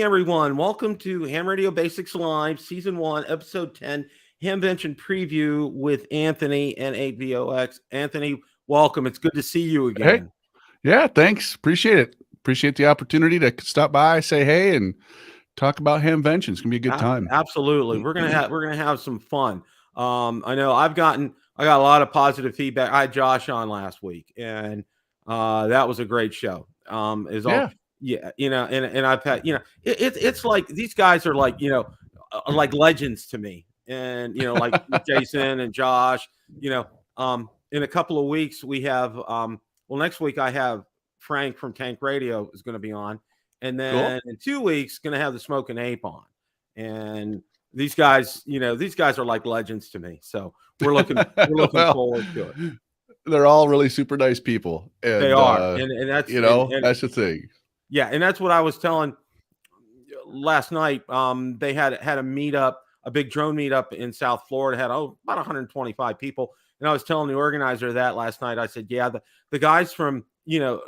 morning, everyone. Welcome to Ham Radio Basics Live, Season 1, Episode 10, Hamvention Preview with Anthony N8VOX. Anthony, welcome. It's good to see you Hey, again. yeah, thanks. Appreciate it. Appreciate the opportunity to stop by, say hey, and talk about Hamvention. It's gonna be a good time. Absolutely. We're gonna have some fun. I know I got a lot of positive feedback. I had Josh on last week, and that was a great show. Is all Yeah. Yeah, and I've had, it's like these guys are like, like legends to me. And like Jason and Josh, in a couple of weeks we have next week I have Frank from Tank Radio is going to be on, and then in 2 weeks going to have the Smoking Ape on. And these guys are like legends to me. So we're looking Well, forward to it. they're all really super nice people. And, They are, and that's that's the thing. Yeah, and that's what I was telling last night. They had a meetup, a big drone meetup in South Florida. Had about 125 people, and I was telling the organizer of that last night. I said, "Yeah, the guys from the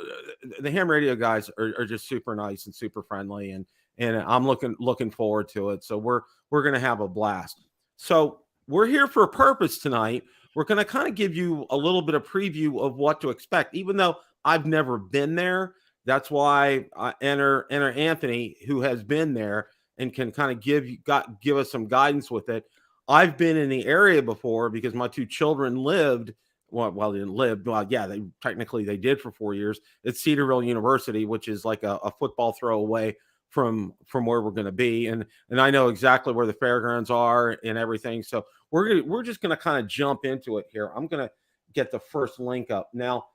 ham radio guys are just super nice and super friendly, and I'm looking forward to it. So we're gonna have a blast. So we're here for a purpose tonight. We're gonna kind of give you a little bit of preview of what to expect, even though I've never been there." That's why I enter Anthony, who has been there and can kind of give us some guidance with it. I've been in the area before because my two children lived. Well, they didn't live. Well, yeah, they did for 4 years at Cedarville University, which is like a football throw away from where we're going to be, and I know exactly where the fairgrounds are and everything. So we're just going to kind of jump into it here. I'm going to get the first link up now.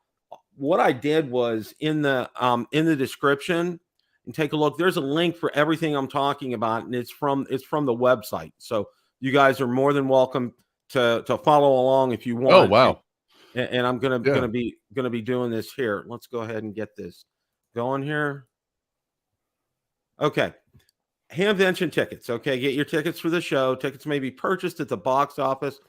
What I did was in the description, and take a look. There's a link for everything I'm talking about, and it's from the website. So you guys are more than welcome to follow along if you want. Oh wow! And I'm gonna be doing this here. Let's go ahead and get this going here. Okay, Hamvention tickets. Okay, get your tickets for the show. Tickets may be purchased at the box office.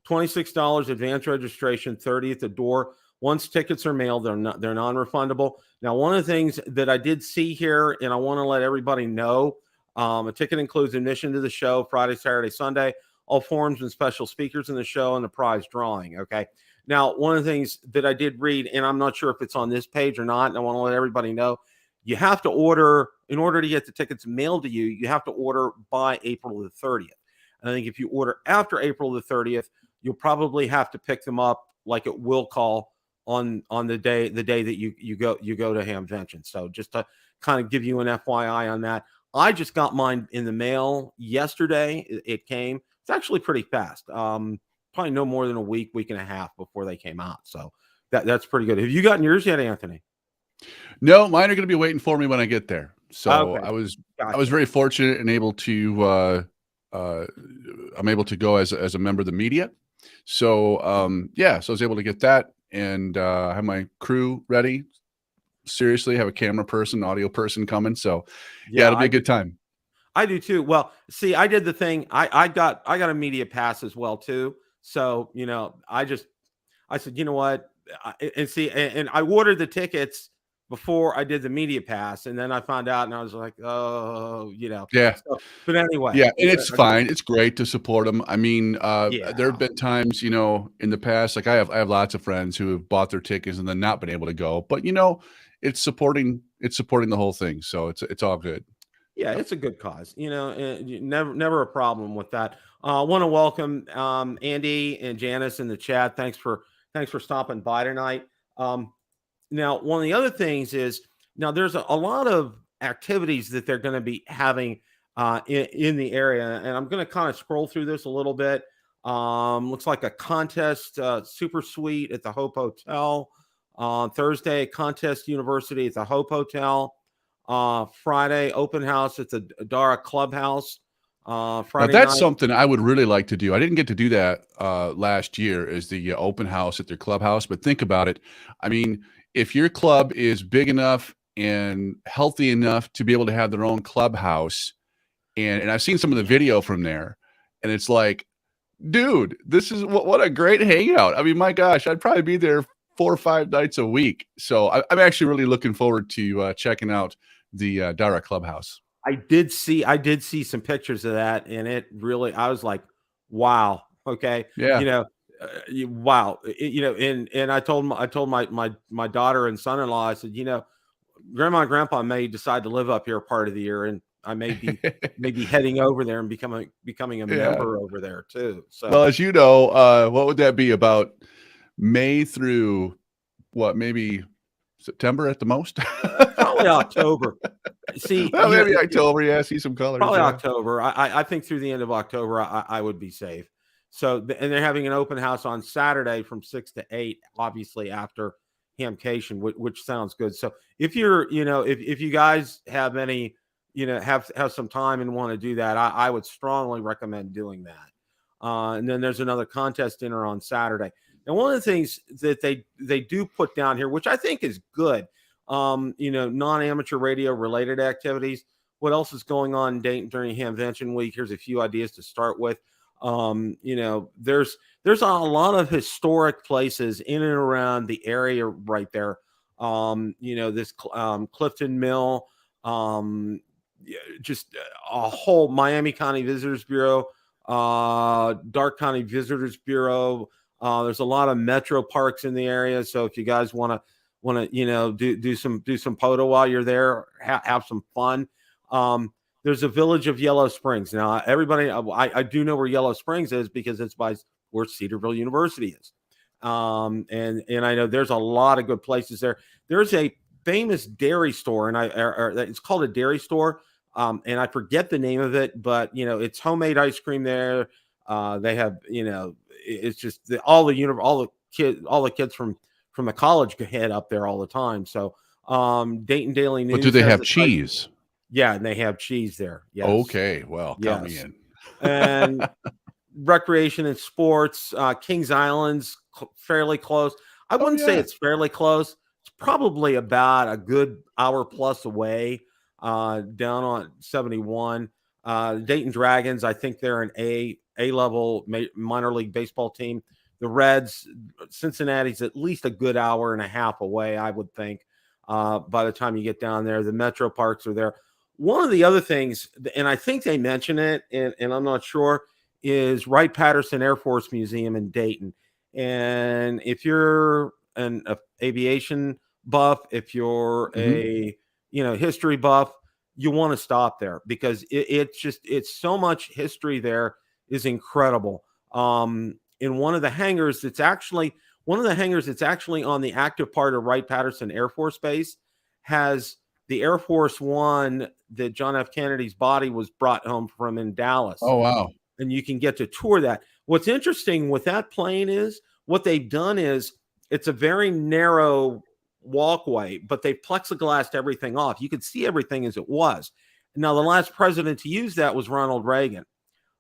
$26 advance registration, $30 at the door. Once tickets are mailed, they're non-refundable. Now, one of the things that I did see here, and I want to let everybody know, a ticket includes admission to the show Friday, Saturday, Sunday, all forms and special speakers in the show, and the prize drawing. Okay. Now, one of the things that I did read, and I'm not sure if it's on this page or not, and I want to let everybody know, you have to order, in order to get the tickets mailed to you, you have to order by April the 30th. And I think if you order after April the 30th, you'll probably have to pick them up like at will call on the day that you go to Hamvention. So just to kind of give you an FYI on that, I just got mine in the mail yesterday. It came. It's actually pretty fast. Probably no more than a week and a half before they came out. So that's pretty good. Have you gotten yours yet, Anthony? No, mine are going to be waiting for me when I get there. So okay. I was very fortunate and able to I'm able to go as a member of the media. So so I was able to get that. And have my crew ready. Seriously, have a camera person, audio person coming. So yeah, it'll be a good time. I do too. Well, see, I did the thing. I got a media pass as well too. So I said, you know what, and I ordered the tickets before I did the media pass, and then I found out, and I was like, oh, Yeah. So, but anyway, yeah, and it's fine. It's great to support them. I mean, there have been times, in the past, like I have lots of friends who have bought their tickets and then not been able to go. But it's supporting the whole thing, so it's all good. Yeah, it's a good cause. Never a problem with that. I want to welcome Andy and Janice in the chat. Thanks for stopping by tonight. Now, one of the other things is now there's a lot of activities that they're going to be having in the area, and I'm going to kind of scroll through this a little bit. Looks like a contest, super suite at the Hope Hotel. Thursday, contest university at the Hope Hotel. Friday, open house at the Dara Clubhouse. Friday now that's night. Something I would really like to do. I didn't get to do that last year, is the open house at their clubhouse. But think about it. I mean, if your club is big enough and healthy enough to be able to have their own clubhouse, and I've seen some of the video from there, and it's like, dude, this is what a great hangout. I mean, my gosh, I'd probably be there 4 or 5 nights a week. So I'm actually really looking forward to checking out the Dara Clubhouse. I did see some pictures of that, and it really, I was like, wow, okay, Yeah. wow, and I told my daughter and son-in-law, I said, grandma and grandpa may decide to live up here part of the year, and I may be heading over there and becoming a Yeah. member over there too. So Well, as you know, what would that be, about May through what, maybe September at the most? probably October. See, Well, maybe October. Yeah, see some colors. probably Yeah. October. I think through the end of October, I would be safe. So, and they're having an open house on Saturday from 6 to 8, obviously after Hamcation, which sounds good. So if you're, if you guys have any, have some time and want to do that, I would strongly recommend doing that. And then there's another contest dinner on Saturday. And one of the things that they do put down here, which I think is good, non-amateur radio related activities. What else is going on in Dayton during Hamvention week? Here's a few ideas to start with. There's a lot of historic places in and around the area right there. This Clifton Mill, just a whole Miami County Visitors Bureau, Dark County Visitors Bureau. There's a lot of metro parks in the area, so if you guys want to do some POTA while you're there, have some fun. There's a village of Yellow Springs. Now, everybody, I do know where Yellow Springs is because it's by where Cedarville University is. And I know there's a lot of good places there. There's a famous dairy store, and it's called a dairy store. And I forget the name of it, but it's homemade ice cream there. They have, it's just all the kids from the college head up there all the time. So, Dayton Daily News. But do they have cheese? Yeah, and they have cheese there. Yes. Okay, well, count me in. And recreation and sports, Kings Island's fairly close. I wouldn't say it's fairly close. It's probably about a good hour plus away, down on 71. Dayton Dragons, I think they're an A-level minor league baseball team. The Reds, Cincinnati's at least a good hour and a half away, I would think, by the time you get down there. The metro parks are there. One of the other things, and I think they mention it, and I'm not sure, is Wright-Patterson Air Force Museum in Dayton. And if you're an aviation buff, if you're a history buff, you want to stop there because it's so much history there is incredible. In one of the hangars that's actually on the active part of Wright-Patterson Air Force Base has the Air Force One that John F. Kennedy's body was brought home from in Dallas. Oh, wow. And you can get to tour that. What's interesting with that plane is what they've done is it's a very narrow walkway, but they've plexiglassed everything off. You could see everything as it was. Now, the last president to use that was Ronald Reagan.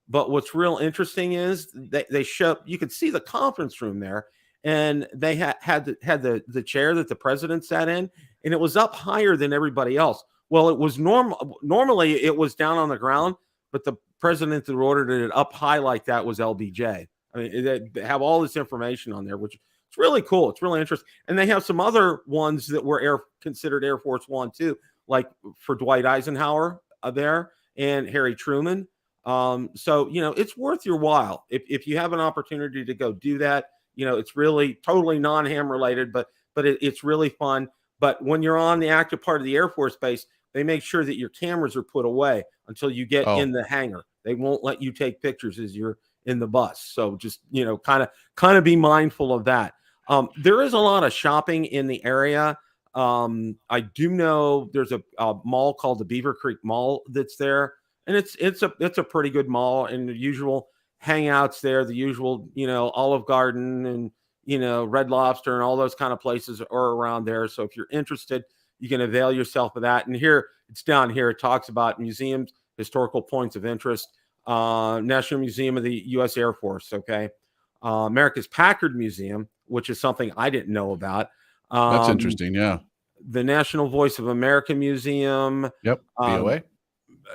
But what's real interesting is they show, you could see the conference room there, and they had the chair that the president sat in, and it was up higher than everybody else. Well, it was normally it was down on the ground, but the president that ordered it up high like that was LBJ. I mean, they have all this information on there, which it's really cool. It's really interesting. And they have some other ones that were considered Air Force One too, like for Dwight Eisenhower there and Harry Truman. So, it's worth your while. If you have an opportunity to go do that, it's really totally non-ham related, but it's really fun. But when you're on the active part of the Air Force Base, they make sure that your cameras are put away until you get in the hangar. They won't let you take pictures as you're in the bus. So just, kind of be mindful of that. There is a lot of shopping in the area. I do know there's a mall called the Beaver Creek Mall that's there. And it's a pretty good mall, and the usual hangouts there, the usual, Olive Garden and, Red Lobster and all those kind of places are around there. So if you're interested, you can avail yourself of that. And here, it's down here. It talks about museums, historical points of interest, National Museum of the U.S. Air Force. Okay. America's Packard Museum, which is something I didn't know about. That's interesting. Yeah. The National Voice of America Museum. Yep. VOA.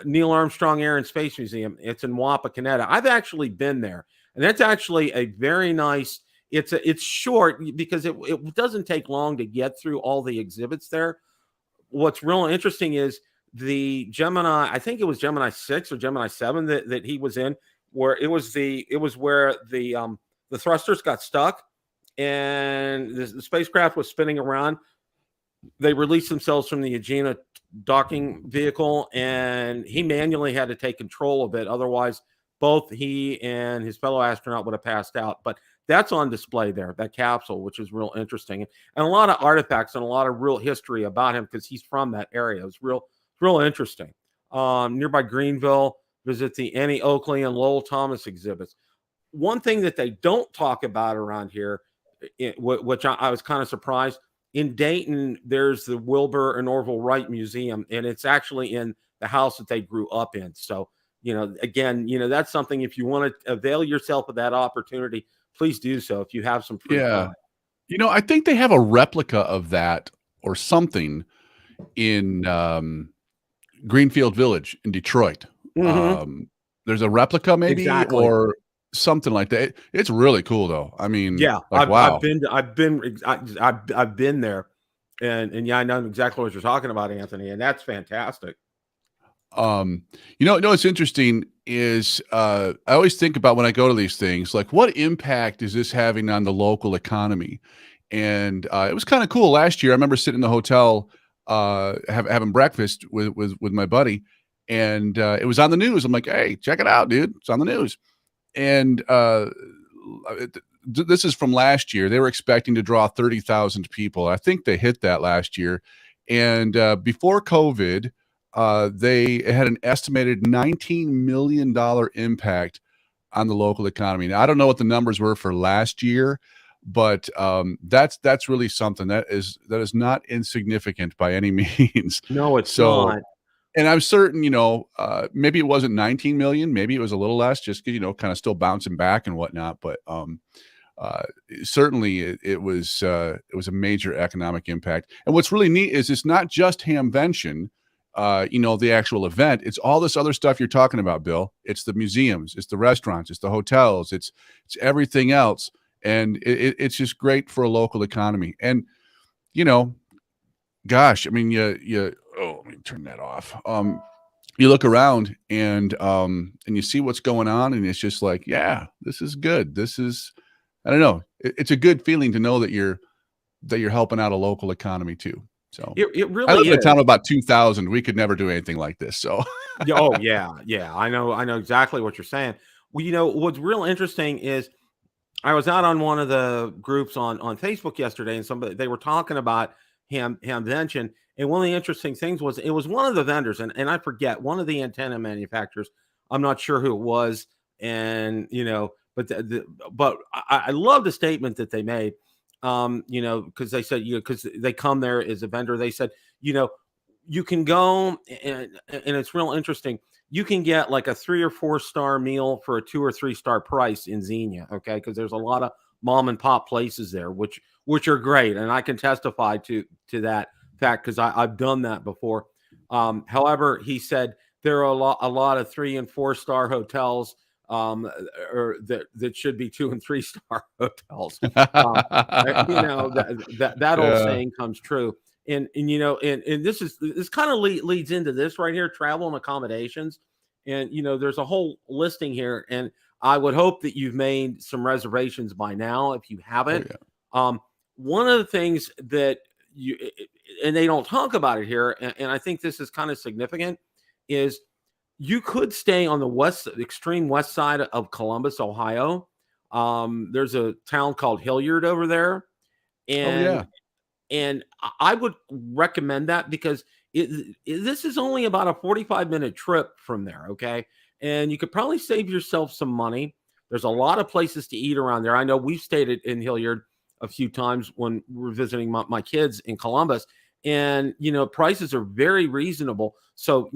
Neil Armstrong Air and Space Museum. It's in Wapakoneta. I've actually been there, and that's actually a very nice. It's short because it doesn't take long to get through all the exhibits there. What's real interesting is the Gemini, I think it was Gemini 6 or Gemini 7 that he was in, where it was where the thrusters got stuck and the spacecraft was spinning around. They released themselves from the Agena docking vehicle, and he manually had to take control of it. Otherwise, both he and his fellow astronaut would have passed out. But that's on display there, that capsule, which is real interesting. And a lot of artifacts and a lot of real history about him because he's from that area. It was real interesting. Nearby Greenville, visit the Annie Oakley and Lowell Thomas exhibits. One thing that they don't talk about around here, which I was kind of surprised, in Dayton, there's the Wilbur and Orville Wright Museum, and it's actually in the house that they grew up in. So, again, that's something, if you want to avail yourself of that opportunity, please do so if you have some free time. I think they have a replica of that or something in Greenfield Village in Detroit. Mm-hmm. There's a replica maybe, exactly. Or something like that. It's really cool though. I mean, yeah, wow. I've been there, and yeah, I know exactly what you're talking about, Anthony, and that's fantastic. What's interesting is I always think about when I go to these things, like what impact is this having on the local economy? And it was kind of cool last year. I remember sitting in the hotel having breakfast with my buddy, and it was on the news. I'm like, hey, check it out, dude. It's on the news. And this is from last year. They were expecting to draw 30,000 people. I think they hit that last year. And before COVID, they had an estimated $19 million impact on the local economy. Now, I don't know what the numbers were for last year, but that's really something that is not insignificant by any means. No, it's not. And I'm certain, maybe it wasn't 19 million, maybe it was a little less, just kind of still bouncing back and whatnot. But certainly it was a major economic impact. And what's really neat is it's not just Hamvention, the actual event. It's all this other stuff you're talking about, Bill. It's the museums, it's the restaurants, it's the hotels, it's everything else. And it's just great for a local economy. And, gosh, I mean, let me turn that off. You look around and you see what's going on, and it's just like, yeah, this is good. This is, I don't know. It's a good feeling to know that you're helping out a local economy too. So it really I live in is. a town of about 2,000. We could never do anything like this. So oh yeah. I know exactly what you're saying. Well, what's real interesting is I was out on one of the groups on Facebook yesterday, and they were talking about Hamvention. And one of the interesting things was it was one of the vendors, and I forget, one of the antenna manufacturers. I'm not sure who it was, and but I love the statement that they made. Because they said, because they come there as a vendor, they said, you can go and it's real interesting. You can get like a 3 or 4 star meal for a 2 or 3 star price in Xenia. Okay. Because there's a lot of mom and pop places there, which are great. And I can testify to that fact because I've done that before. However, he said there are a lot of 3 and 4 star hotels or that should be 2 and 3 star hotels. That old saying comes true. And this kind of leads into this right here, travel and accommodations. And there's a whole listing here, and I would hope that you've made some reservations by now if you haven't. Oh, yeah. One of the things that and they don't talk about it here, and I think this is kind of significant, is you could stay on the extreme west side of Columbus, Ohio. There's a town called Hilliard over there. And I would recommend that because this is only about a 45-minute trip from there, okay? And you could probably save yourself some money. There's a lot of places to eat around there. I know we've stayed in Hilliard a few times when we were visiting my kids in Columbus. And, prices are very reasonable. So,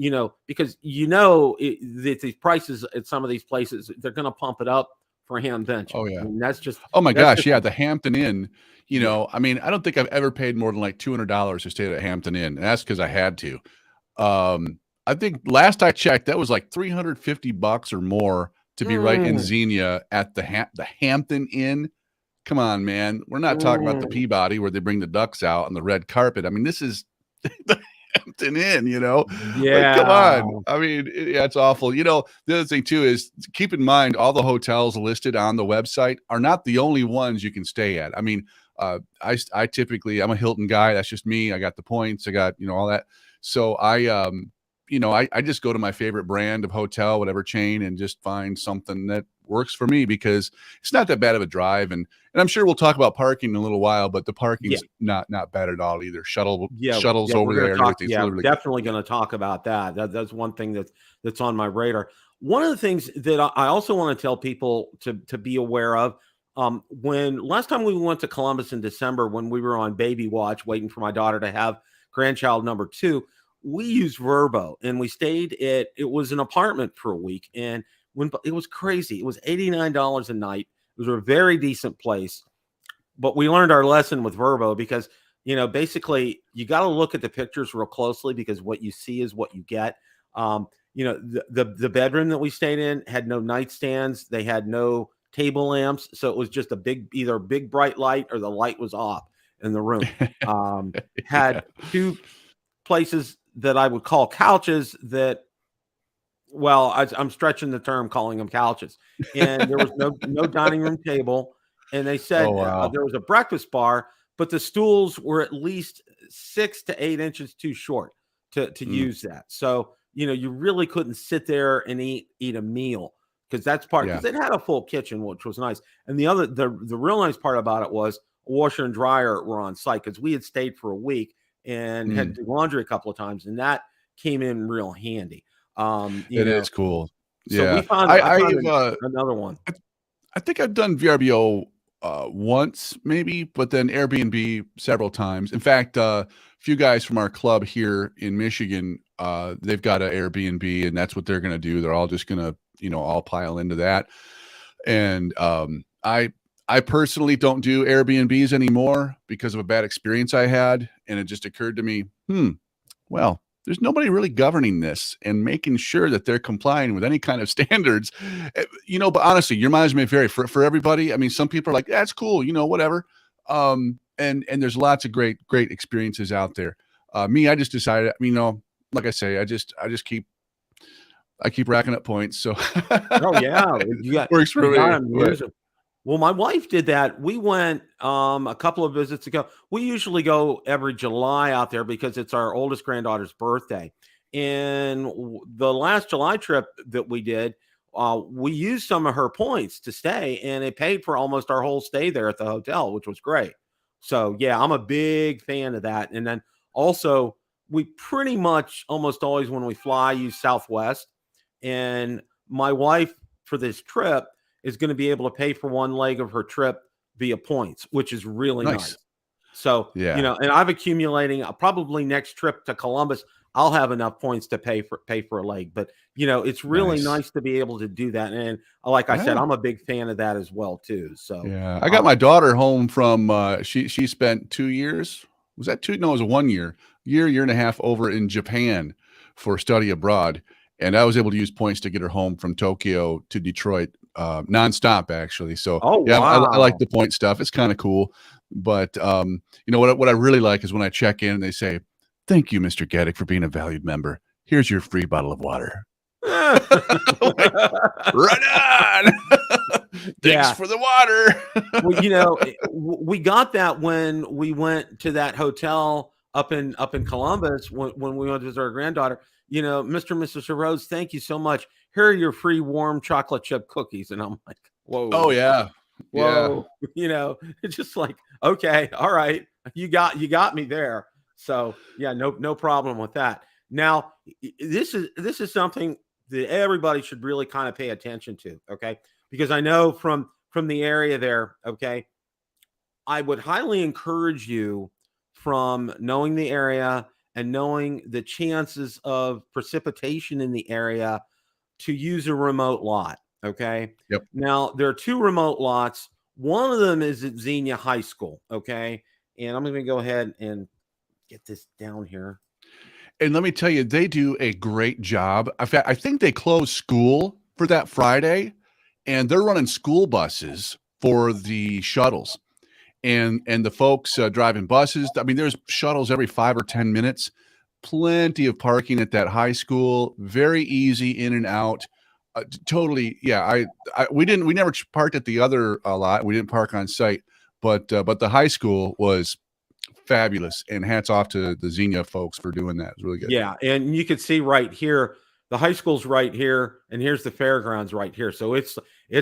because that these prices at some of these places, they're going to pump it up for Hamvention. Oh, yeah. I mean, that's just. Oh, my gosh. Yeah. The Hampton Inn, I mean, I don't think I've ever paid more than like $200 to stay at a Hampton Inn. And that's because I had to. I think last I checked, that was like $350 or more to be right in Xenia at the Hampton Inn. Come on, man. We're not talking about the Peabody where they bring the ducks out on the red carpet. I mean, this is Hampton Inn, like, come Yeah. on. I mean, yeah, it's awful. The other thing too is keep in mind all the hotels listed on the website are not the only ones you can stay at. I mean, I typically, I'm a Hilton guy. That's just me. I got the points. I got, all that. So I just go to my favorite brand of hotel, whatever chain, and just find something that works for me because it's not that bad of a drive. And I'm sure we'll talk about parking in a little while, but the parking's not bad at all either. Shuttles over we're there gonna and talk. everything's Yeah, literally definitely going to talk about that. That's one thing that's on my radar. One of the things that I also want to tell people to be aware of. When last time we went to Columbus in December, when we were on baby watch, waiting for my daughter to have grandchild number 2, we used Verbo, and we stayed at, it was an apartment for a week, and when it was crazy, it was $89 a night. It was a very decent place, but we learned our lesson with Verbo because basically you got to look at the pictures real closely because what you see is what you get. The bedroom that we stayed in had no nightstands, they had no table lamps, so it was just either a big bright light or the light was off in the room. Had 2 places that I would call couches that, well, I'm stretching the term calling them couches, and there was no dining room table, and they said wow. there was a breakfast bar, but the stools were at least 6 to 8 inches too short to use that. So you really couldn't sit there and eat a meal because that's part, because it had a full kitchen, which was nice. And the real nice part about it was a washer and dryer were on site because we had stayed for a week and had to do laundry a couple of times, and that came in real handy. It is cool. So Yeah. we found I found another one. I think I've done VRBO once maybe, but then Airbnb several times. In fact, a few guys from our club here in Michigan, they've got an Airbnb, and that's what they're going to do. They're all just going to, all pile into that. And I personally don't do Airbnbs anymore because of a bad experience I had. And it just occurred to me, well, there's nobody really governing this and making sure that they're complying with any kind of standards, but honestly, your mileage may vary for everybody. I mean, some people are like, that's cool, whatever. And there's lots of great experiences out there. Me, I just decided, like I say, I just keep racking up points. So, oh yeah, works for me. Well, my wife did that. We went a couple of visits ago. We usually go every July out there because it's our oldest granddaughter's birthday. And the last July trip that we did, we used some of her points to stay, and it paid for almost our whole stay there at the hotel, which was great. So yeah, I'm a big fan of that. And then also, we pretty much almost always when we fly use Southwest. And my wife for this trip is going to be able to pay for one leg of her trip via points, which is really nice. So, and I'm accumulating probably next trip to Columbus, I'll have enough points to pay for a leg. But, it's really nice to be able to do that. And like I said, I'm a big fan of that as well, too. So, yeah, I got my daughter home from, she spent 2 years. Was that 2? No, it was 1 year and a half over in Japan for study abroad. And I was able to use points to get her home from Tokyo to Detroit, nonstop actually. So wow. I like the point stuff. It's kind of cool. But what I really like is when I check in and they say, "Thank you, Mr. Gaddick, for being a valued member. Here's your free bottle of water." Like, right on. Thanks for the water. Well, we got that when we went to that hotel up in Columbus when we went to visit our granddaughter. Mr. and Mrs. Rose, thank you so much. Here are your free warm chocolate chip cookies. And I'm like, whoa. Oh yeah. Whoa. Yeah. It's just like, okay, all right. You got me there. So yeah, no problem with that. Now, this is something that everybody should really kind of pay attention to. Okay. Because I know from the area there, okay, I would highly encourage you, from knowing the area and knowing the chances of precipitation in the area, to use a remote lot. Okay. Yep. Now there are 2 remote lots. One of them is at Xenia High School. Okay. And I'm going to go ahead and get this down here. And let me tell you, they do a great job. In fact, I think they closed school for that Friday, and they're running school buses for the shuttles. And the folks driving buses, I mean, there's shuttles every 5 or 10 minutes. plenty of parking at that high school. Very easy in and out. Totally. Yeah. We never parked at the other lot. We didn't park on site, but the high school was fabulous, and hats off to the Xenia folks for doing that. It was really good. Yeah, and you can see right here, the high school's right here, and here's the fairgrounds right here. So it's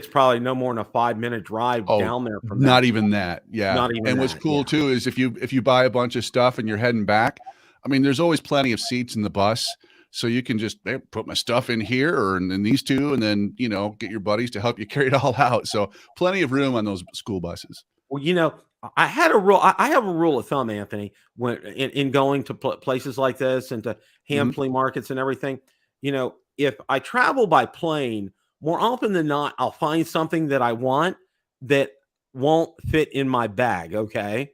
probably no more than a 5-minute drive down there from not that. even that. Yeah. Not even and what's cool too is if you buy a bunch of stuff and you're heading back, I mean, there's always plenty of seats in the bus. So you can just put my stuff in here or in these two, and then, get your buddies to help you carry it all out. So plenty of room on those school buses. Well, I had a rule. I have a rule of thumb, Anthony, when in going to places like this and to flea markets and everything. If I travel by plane, more often than not, I'll find something that I want that won't fit in my bag. Okay.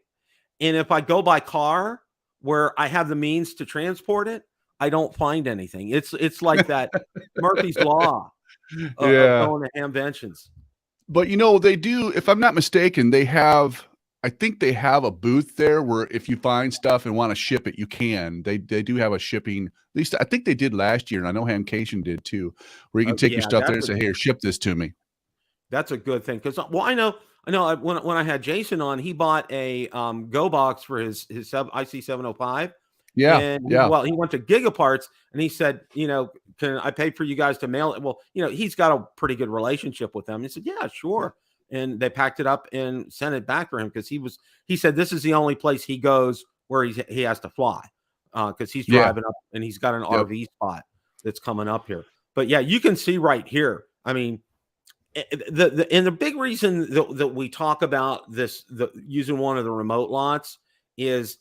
And if I go by car where I have the means to transport it, I don't find anything. It's like that Murphy's Law of going to Hamventions. But they do, if I'm not mistaken, I think they have a booth there where if you find stuff and want to ship it, you can. They do have a shipping, at least I think they did last year, and I know Hamcation did too, where you can take your stuff there and say, "Here, ship this to me." That's a good thing, because I know when I had Jason on, he bought a Go box for his IC705. Yeah, and yeah. Well, he went to Gigaparts and he said, can I pay for you guys to mail it? Well, he's got a pretty good relationship with them. He said, yeah, sure. And they packed it up and sent it back for him, because he said this is the only place he goes where he has to fly, because he's driving up and he's got an RV spot that's coming up here. But yeah, you can see right here. I mean, the big reason that we talk about this, using one of the remote lots, is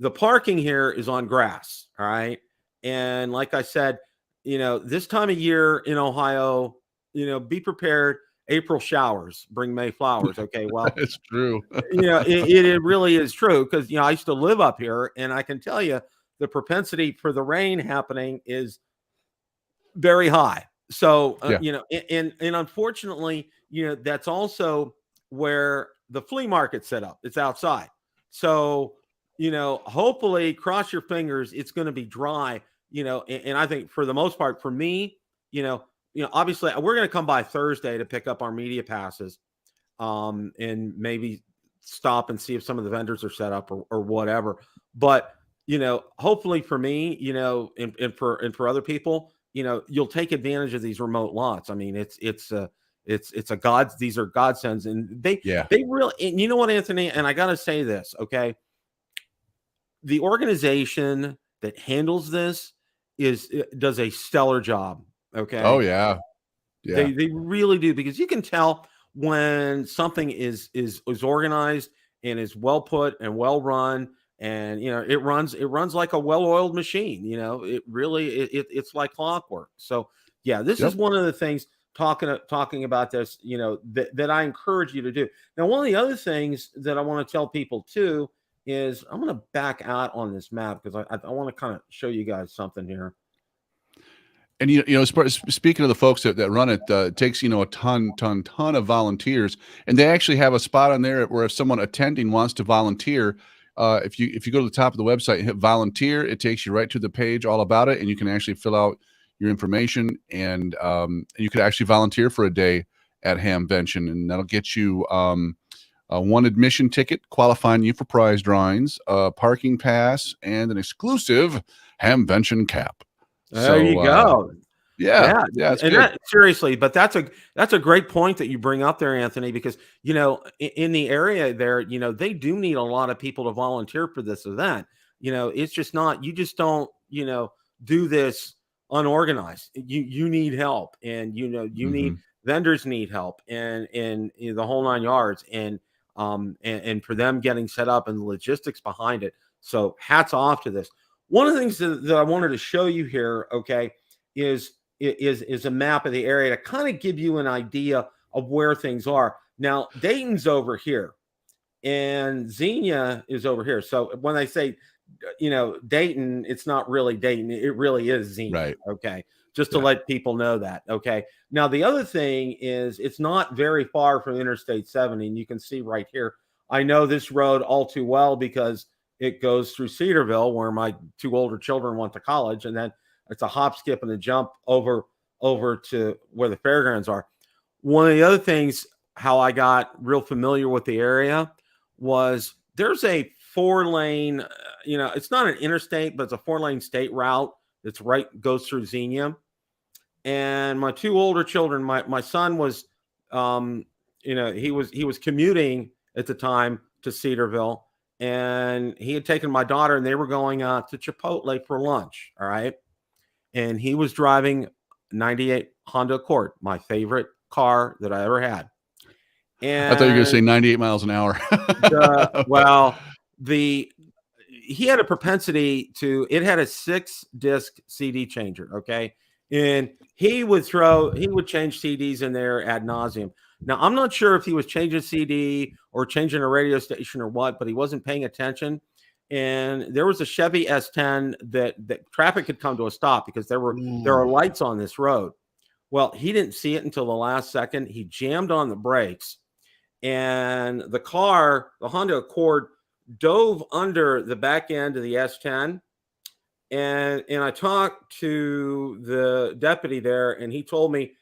the parking here is on grass. All right. And like I said, this time of year in Ohio, be prepared. April showers bring May flowers. Okay. Well, it's true. it really is true, because, I used to live up here, and I can tell you the propensity for the rain happening is very high. So, and unfortunately, that's also where the flea market set up. It's outside. So, hopefully, cross your fingers, it's going to be dry, and I think for the most part, for me, obviously we're going to come by Thursday to pick up our media passes, and maybe stop and see if some of the vendors are set up or whatever. But, hopefully for me, and for other people, you'll take advantage of these remote lots. I mean, it's a god. These are godsends, and they really, and you know what, Anthony, and I got to say this. Okay. The organization that handles this does a stellar job. Okay. Oh yeah. They really do, because you can tell when something is organized and is well put and well run, and it runs like a well-oiled machine. It really it's like clockwork. So yeah, this is one of the things talking about this, that I encourage you to do. Now, one of the other things that I want to tell people too is, I'm going to back out on this map, because I want to kind of show you guys something here. And speaking of the folks that run it, it takes a ton of volunteers, and they actually have a spot on there where if someone attending wants to volunteer, if you go to the top of the website and hit volunteer, it takes you right to the page all about it, and you can actually fill out your information, and you could actually volunteer for a day at Hamvention, and that'll get you one admission ticket, qualifying you for prize drawings, a parking pass, and an exclusive Hamvention cap. There you go. Yeah. Seriously, but that's a great point that you bring up there, Anthony, because in the area there, they do need a lot of people to volunteer for this event. It's just not, you just don't do this unorganized. You need help, and you need vendors need help, and the whole 9 yards, and for them getting set up and the logistics behind it. So hats off to this. One of the things that I wanted to show you here, okay, is a map of the area to kind of give you an idea of where things are. Now, Dayton's over here, and Xenia is over here. So when I say, Dayton, it's not really Dayton. It really is Xenia. Right. Okay. Just to let people know that. Okay. Now, the other thing is, it's not very far from Interstate 70, and you can see right here. I know this road all too well, because it goes through Cedarville, where my two older children went to college, and then it's a hop, skip, and a jump over to where the fairgrounds are. One of the other things, how I got real familiar with the area, was there's a 4-lane, it's not an interstate, but it's a 4-lane state route that's goes through Xenia. And my two older children, my son was, he was commuting at the time to Cedarville, and he had taken my daughter, and they were going to Chipotle for lunch. All right. And he was driving 98 Honda Accord, my favorite car that I ever had. And I thought you were going to say 98 miles an hour. He had a propensity it had a 6-disc CD changer. Okay. And he would change CDs in there ad nauseum. Now, I'm not sure if he was changing CD or changing a radio station or what, but he wasn't paying attention. And there was a Chevy S10 that traffic had come to a stop because there are lights on this road. Well, he didn't see it until the last second. He jammed on the brakes, and the Honda Accord, dove under the back end of the S10. And I talked to the deputy there, and he told me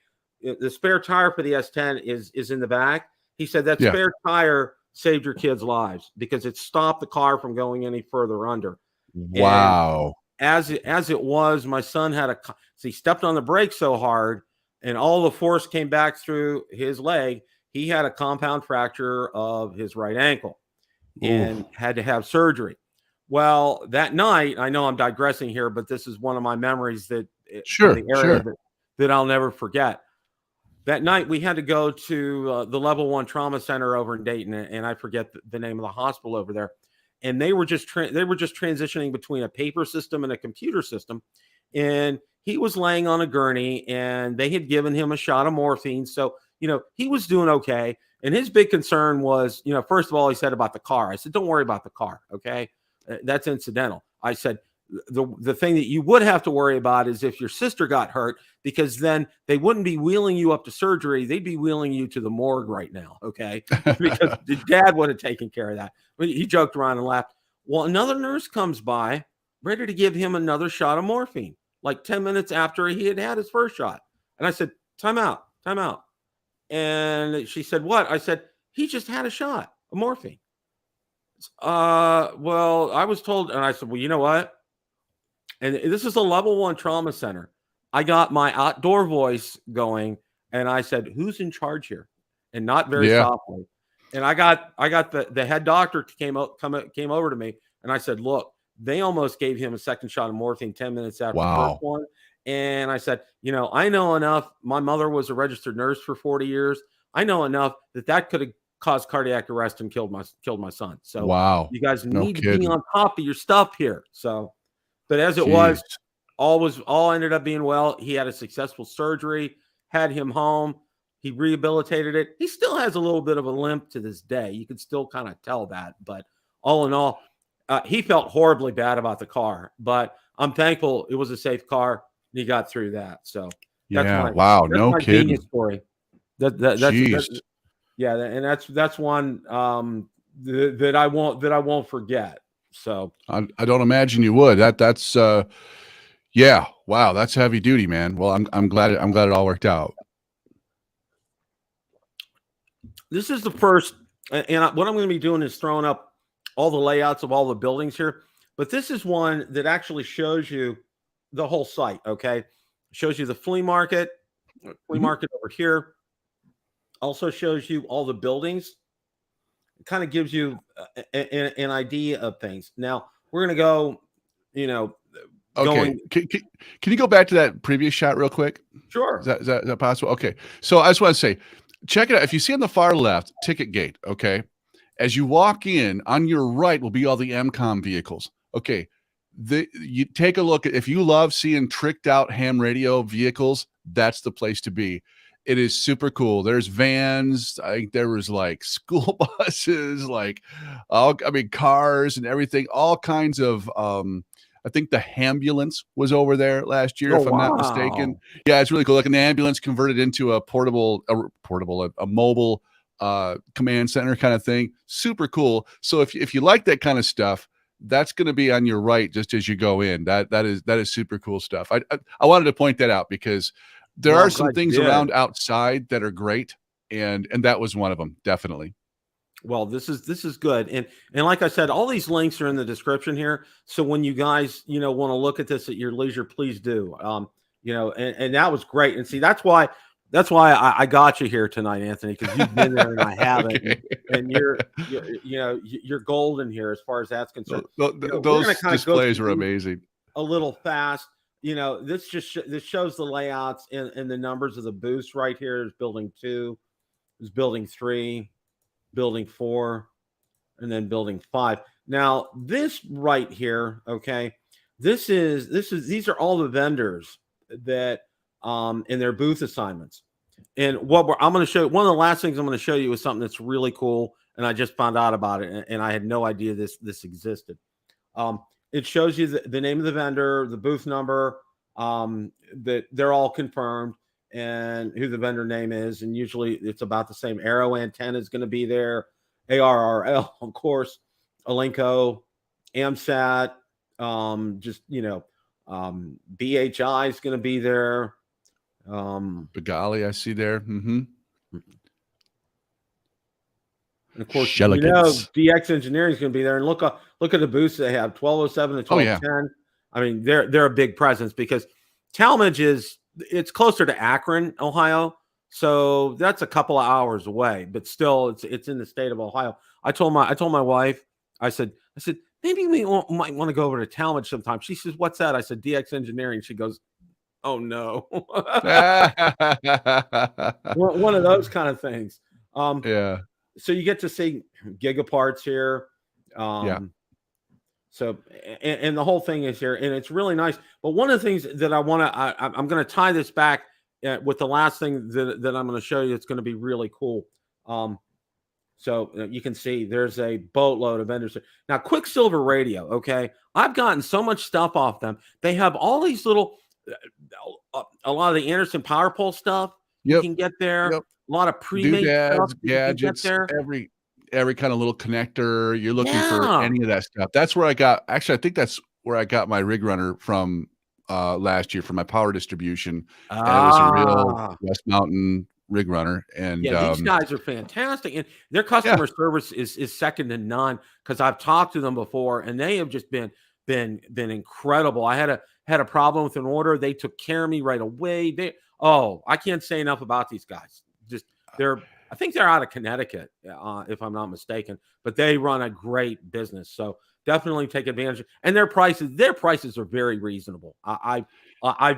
the spare tire for the S10 is in the back. He said that spare tire saved your kids' lives because it stopped the car from going any further under. Wow. And as it was, my son he stepped on the brake so hard, and all the force came back through his leg. He had a compound fracture of his right ankle and had to have surgery. Well, that night, I know I'm digressing here, but this is one of my memories that I'll never forget. That night, we had to go to the Level 1 Trauma Center over in Dayton, and I forget the name of the hospital over there. And they were just transitioning between a paper system and a computer system. And he was laying on a gurney, and they had given him a shot of morphine. So, he was doing okay. And his big concern was, first of all, he said about the car. I said, don't worry about the car, okay? That's incidental. I said, the thing that you would have to worry about is if your sister got hurt, because then they wouldn't be wheeling you up to surgery. They'd be wheeling you to the morgue right now. Okay. Because dad would have taken care of that. But he joked around and laughed. Well, another nurse comes by ready to give him another shot of morphine, like 10 minutes after he had his first shot. And I said, time out. And she said, what? I said, he just had a shot of morphine. Well, I was told, and I said, well, you know what? And this is a Level 1 trauma center. I got my outdoor voice going, and I said, who's in charge here? And not very softly. And I got the head doctor came over to me, and I said, look, they almost gave him a second shot of morphine 10 minutes after the first one. And I said, I know enough. My mother was a registered nurse for 40 years. I know enough that could have caused cardiac arrest and killed my son. So you guys need to be on top of your stuff here. So, but as it was, all ended up being well. He had a successful surgery, had him home. He rehabilitated it. He still has a little bit of a limp to this day. You can still kind of tell that, but all in all, he felt horribly bad about the car, but I'm thankful it was a safe car. And he got through that. So that's no kidding. Story. That's and that's one that I won't forget. So I don't imagine you would. That's wow, that's heavy duty, man. Well, I'm glad it all worked out. This is the first, and what I'm going to be doing is throwing up all the layouts of all the buildings here. But this is one that actually shows you the whole site. Okay, shows you the flea market over here. Also shows you all the buildings. It kind of gives you an idea of things. Now we're going to go, okay. Can you go back to that previous shot real quick? Sure. Is that possible? Okay. So I just want to say, check it out. If you see on the far left, ticket gate. Okay. As you walk in, on your right will be all the MCOM vehicles. Okay. You take a look at, if you love seeing tricked out ham radio vehicles, that's the place to be. It is super cool. There's vans. I think there was like school buses, cars and everything, all kinds of, I think the Hamvention was over there last year, if I'm not mistaken. Yeah, it's really cool. Like an ambulance converted into a mobile command center kind of thing. Super cool. So if you like that kind of stuff, that's going to be on your right just as you go in. That is super cool stuff. I wanted to point that out because there Well, are I'm some glad you things did. around outside that are great, and that was one of them, definitely. Well, this is good, and like I said, all these links are in the description here. So when you guys want to look at this at your leisure, please do. And that was great. And see, that's why I got you here tonight, Anthony, because you've been there and I haven't, Okay. and you're golden here as far as that's concerned. We're going to Those kind of go displays are through amazing. a little fast. This just this shows the layouts and the numbers of the booths right here. There's building 2, there's building 3. Building 4, and then building 5. Now, this right here, okay, these are all the vendors that in their booth assignments. And I'm going to show you, one of the last things I'm going to show you is something that's really cool, and I just found out about it, and I had no idea this existed. It shows you the name of the vendor, the booth number, that they're all confirmed, and who the vendor name is, and usually it's about the same. Arrow Antenna is going to be there, ARRL, of course, Alinco, AMSAT, BHI is going to be there. Begali, I see there. Mm-hmm. And of course, DX Engineering is going to be there. And look at the booths they have, 1207 to 1210. Oh, yeah. I mean, they're a big presence because Talmadge it's closer to Akron, Ohio. So that's a couple of hours away, but still it's in the state of Ohio. I told my wife, I said, maybe we might want to go over to Talmadge sometime. She says, what's that? I said, DX Engineering. She goes, oh no. One of those kind of things. Yeah. So you get to see Gigaparts here. Yeah. So, and the whole thing is here, and it's really nice. But one of the things that I'm going to tie this back with the last thing that I'm going to show you. It's going to be really cool. So you can see there's a boatload of vendors. Now, Quicksilver Radio, okay? I've gotten so much stuff off them. They have all these little, a lot of the Anderson Power Pole stuff you can get there. Yep. A lot of pre-made stuff gadgets, there. Every kind of little connector. You're looking for any of that stuff. That's where I think that's where I got my rig runner from last year for my power distribution. And it was a real West Mountain rig runner. And these guys are fantastic, and their customer service is second to none, because I've talked to them before and they have just been incredible. I had a problem with an order. They took care of me right away. I can't say enough about these guys. I think they're out of Connecticut, if I'm not mistaken, but they run a great business. So definitely take advantage. And their prices are very reasonable. I've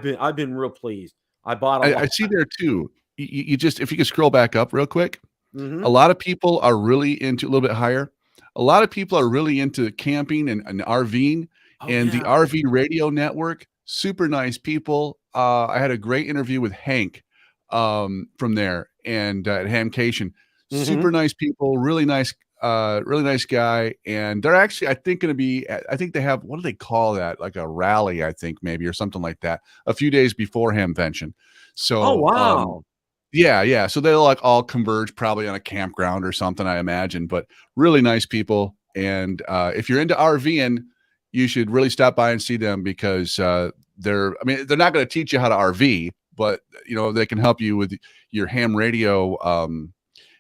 been real pleased. I bought I see there too. You just, if you can scroll back up real quick, mm-hmm. A lot of people are really into a little bit higher. A lot of people are really into camping and RVing, and the RV radio network, super nice people. I had a great interview with Hank from there, and at Hamvention, super nice people, really nice guy. And they're actually, I think they have, what do they call that? Like a rally, I think maybe, or something like that, a few days before Hamvention. So, yeah. So they'll like all converge probably on a campground or something, I imagine, but really nice people. And if you're into RVing, you should really stop by and see them, because they're not going to teach you how to RV, but they can help you with your ham radio,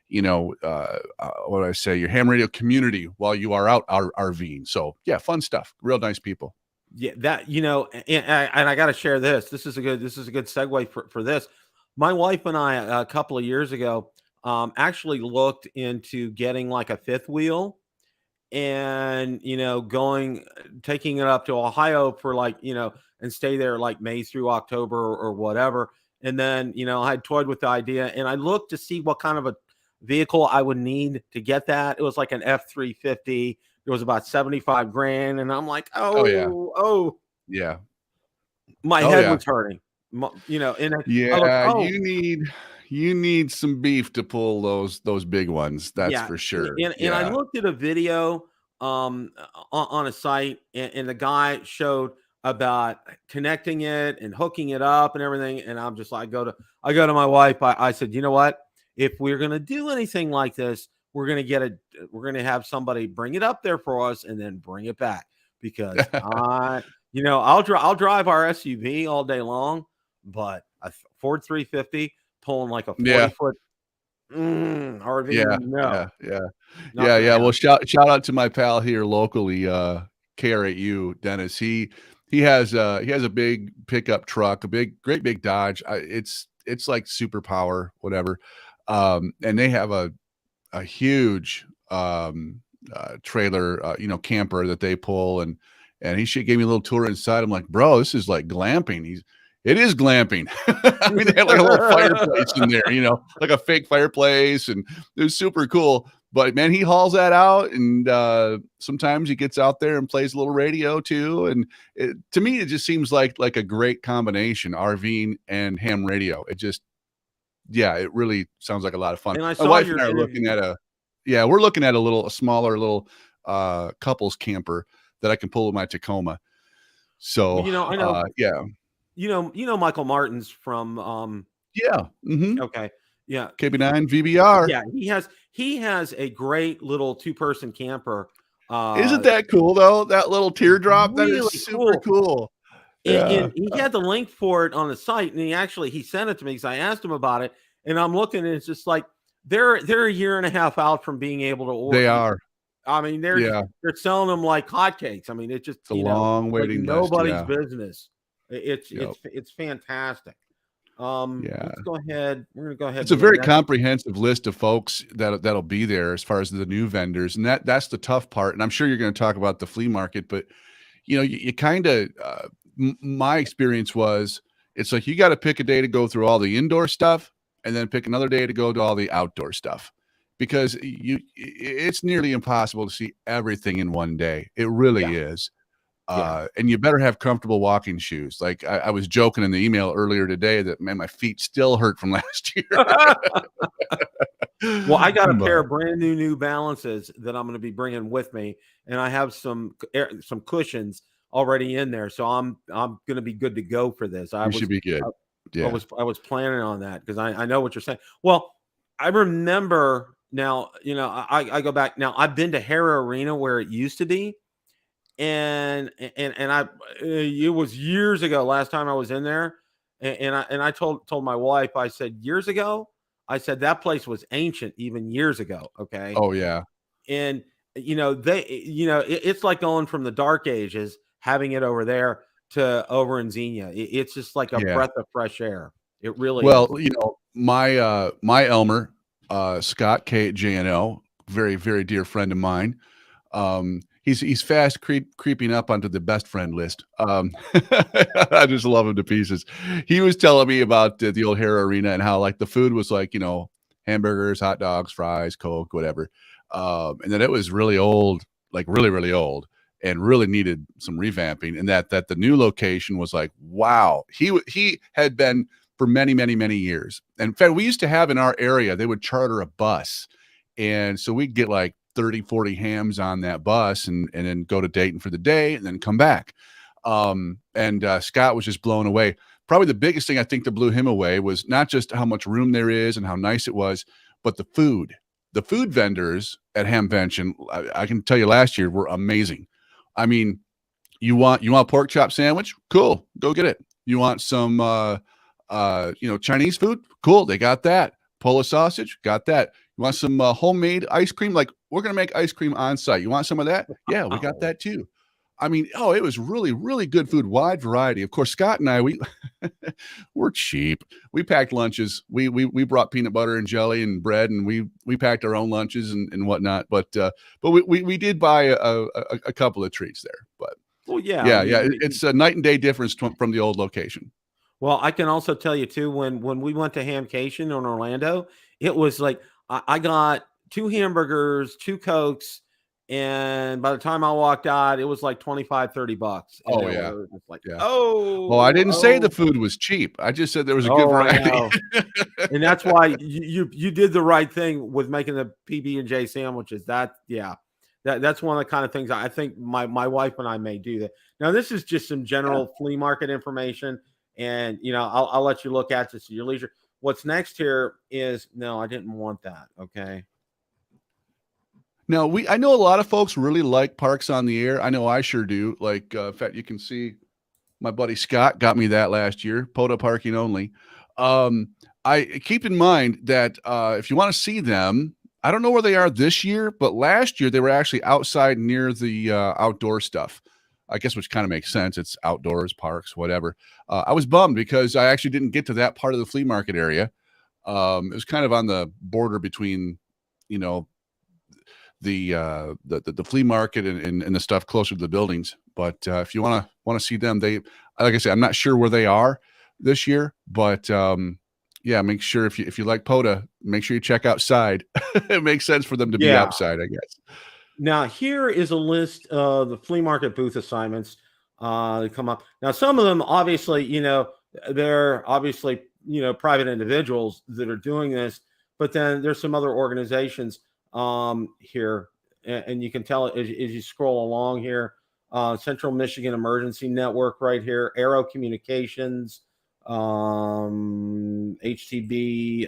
what do I say, your ham radio community while you are out RVing. So yeah, fun stuff, real nice people. Yeah, that, and I got to share this. This is a good segue for this. My wife and I, a couple of years ago, actually looked into getting like a fifth wheel, and taking it up to Ohio for and stay there like May through October or whatever. And then I had toyed with the idea, and I looked to see what kind of a vehicle I would need to get that. It was like an F-350. It was about $75,000, and I'm like, yeah, my head was hurting. You need some beef to pull those big ones. That's for sure. And I looked at a video on a site, and the guy showed about connecting it and hooking it up and everything. And I'm just like, I go to my wife. I said, you know what? If we're going to do anything like this, we're going to have somebody bring it up there for us and then bring it back. because I'll drive our SUV all day long, but a Ford 350 pulling like a 40-foot RV, not gonna happen. Well, shout out to my pal here locally, KR8U, Dennis. He has a big pickup truck, great big Dodge. It's like superpower, whatever. And they have a huge trailer, camper that they pull, and he gave me a little tour inside. I'm like, bro, this is like glamping. It is glamping. I mean, they had like a little fireplace in there, like a fake fireplace, and it was super cool. But man, he hauls that out, and sometimes he gets out there and plays a little radio too. And to me, it just seems like a great combination, RVing and ham radio. It really sounds like a lot of fun. And I My saw wife your and I are interview. looking at we're looking at a smaller little couples camper that I can pull with my Tacoma. So I know. yeah. Michael Martins from okay. Yeah. KB9 VBR. Yeah, he has a great little 2-person camper. Isn't that cool though? That little teardrop, that really is super cool. And he had the link for it on the site, and he sent it to me because I asked him about it, and I'm looking, and it's just like they're a year and a half out from being able to order. They are. I mean, they're selling them like hotcakes. I mean, it's just a long waiting like list. Nobody's business. It's fantastic. Let's go ahead. We're gonna go ahead. It's a very comprehensive list of folks that'll be there as far as the new vendors, and that's the tough part. And I'm sure you're going to talk about the flea market, but you kind of my experience was it's like you got to pick a day to go through all the indoor stuff, and then pick another day to go to all the outdoor stuff, because it's nearly impossible to see everything in one day. It really is. And you better have comfortable walking shoes. Like I was joking in the email earlier today that, man, my feet still hurt from last year. Well, I got a pair of brand New Balances that I'm going to be bringing with me, and I have some cushions already in there, so I'm going to be good to go for this. You should be good. I was planning on that because I know what you're saying. Well, I remember now. I go back now. I've been to Hara Arena where it used to be. And it was years ago last time I was in there, and I told my wife, I said, years ago, I said that place was ancient even years ago. Okay. Oh yeah. And it's like going from the dark ages, having it over there to over in Xenia. It's just like a breath of fresh air. It really is. My Elmer, Scott K at JNO, very, very dear friend of mine. He's fast creeping up onto the best friend list. I just love him to pieces. He was telling me about the old Hara Arena and how like the food was like, hamburgers, hot dogs, fries, Coke, whatever. And that it was really old, like really, really old, and really needed some revamping. And that the new location was like, wow. He had been for many, many, many years. And in fact, we used to have in our area, they would charter a bus. And so we'd get like 30, 40 hams on that bus and then go to Dayton for the day and then come back. And Scott was just blown away. Probably the biggest thing I think that blew him away was not just how much room there is and how nice it was, but the food. The food vendors at Hamvention, I can tell you last year, were amazing. I mean, you want pork chop sandwich? Cool. Go get it. You want some Chinese food? Cool. They got that. Polish sausage? Got that. You want some homemade ice cream? Like, we're going to make ice cream on site. You want some of that? Yeah, we got that too. I mean, it was really, really good food, wide variety. Of course, Scott and I, we're cheap. We packed lunches. We brought peanut butter and jelly and bread, and we packed our own lunches and whatnot. But we did buy a couple of treats there. But it's a night and day difference from the old location. Well, I can also tell you too, when we went to Hamcation in Orlando, it was like I got 2 hamburgers, 2 Cokes, and by the time I walked out, it was like $25-$30. Oh yeah. Well, I didn't say the food was cheap. I just said there was a good variety. And that's why you did the right thing with making the PB&J sandwiches. That's one of the kind of things I think my wife and I may do that. Now, this is just some general flea market information, and I'll let you look at this at your leisure. What's next here is no, I didn't want that. Okay. Now I know a lot of folks really like Parks on the Air. I know I sure do. Like, in fact, you can see my buddy Scott got me that last year, POTA parking only. I keep in mind that if you want to see them, I don't know where they are this year, but last year they were actually outside near the outdoor stuff. I guess, which kind of makes sense. It's outdoors, parks, whatever. I was bummed because I actually didn't get to that part of the flea market area. It was kind of on the border between, you know, the flea market and the stuff closer to the buildings. But if you want to see them, like I said, I'm not sure where they are this year, but yeah, make sure if you like POTA, make sure you check outside. It makes sense for them to be outside, I guess. Now, here is a list of the flea market booth assignments that come up. Now, some of them, obviously, they're obviously, private individuals that are doing this, but then there's some other organizations here, and you can tell as you scroll along here. Central Michigan Emergency Network right here, Aero Communications, HTB,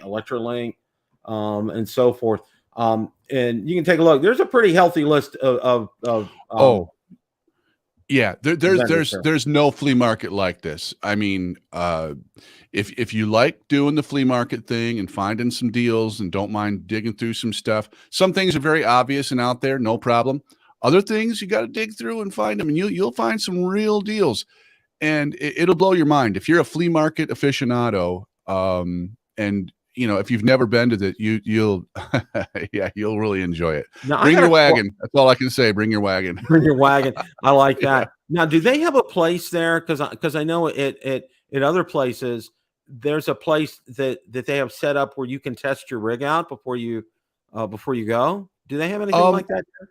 Electrolink, and so forth. And you can take a look. There's a pretty healthy list of yeah, there's no flea market like this. I mean, if you like doing the flea market thing and finding some deals and don't mind digging through some stuff, some things are very obvious and out there, no problem. Other things you got to dig through and find them, and you'll find some real deals, and it'll blow your mind if you're a flea market aficionado. And if you've never been to that, you'll you'll really enjoy it. Now, bring your wagon. That's all I can say. Bring your wagon. Bring your wagon. I like that. Now, do they have a place there? Because I know at other places there's a place that they have set up where you can test your rig out before you go. Do they have anything like that there?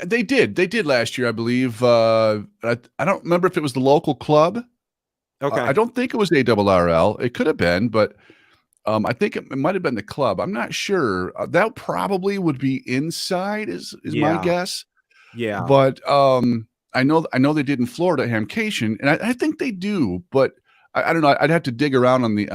They did last year, I believe. I don't remember if it was the local club. Okay. I don't think it was ARRL. It could have been, but I think it might have been the club. I'm not sure. That probably would be inside is my guess. Yeah. But I know they did in Florida, Hamvention, and I think they do, but I don't know. I'd have to dig around on the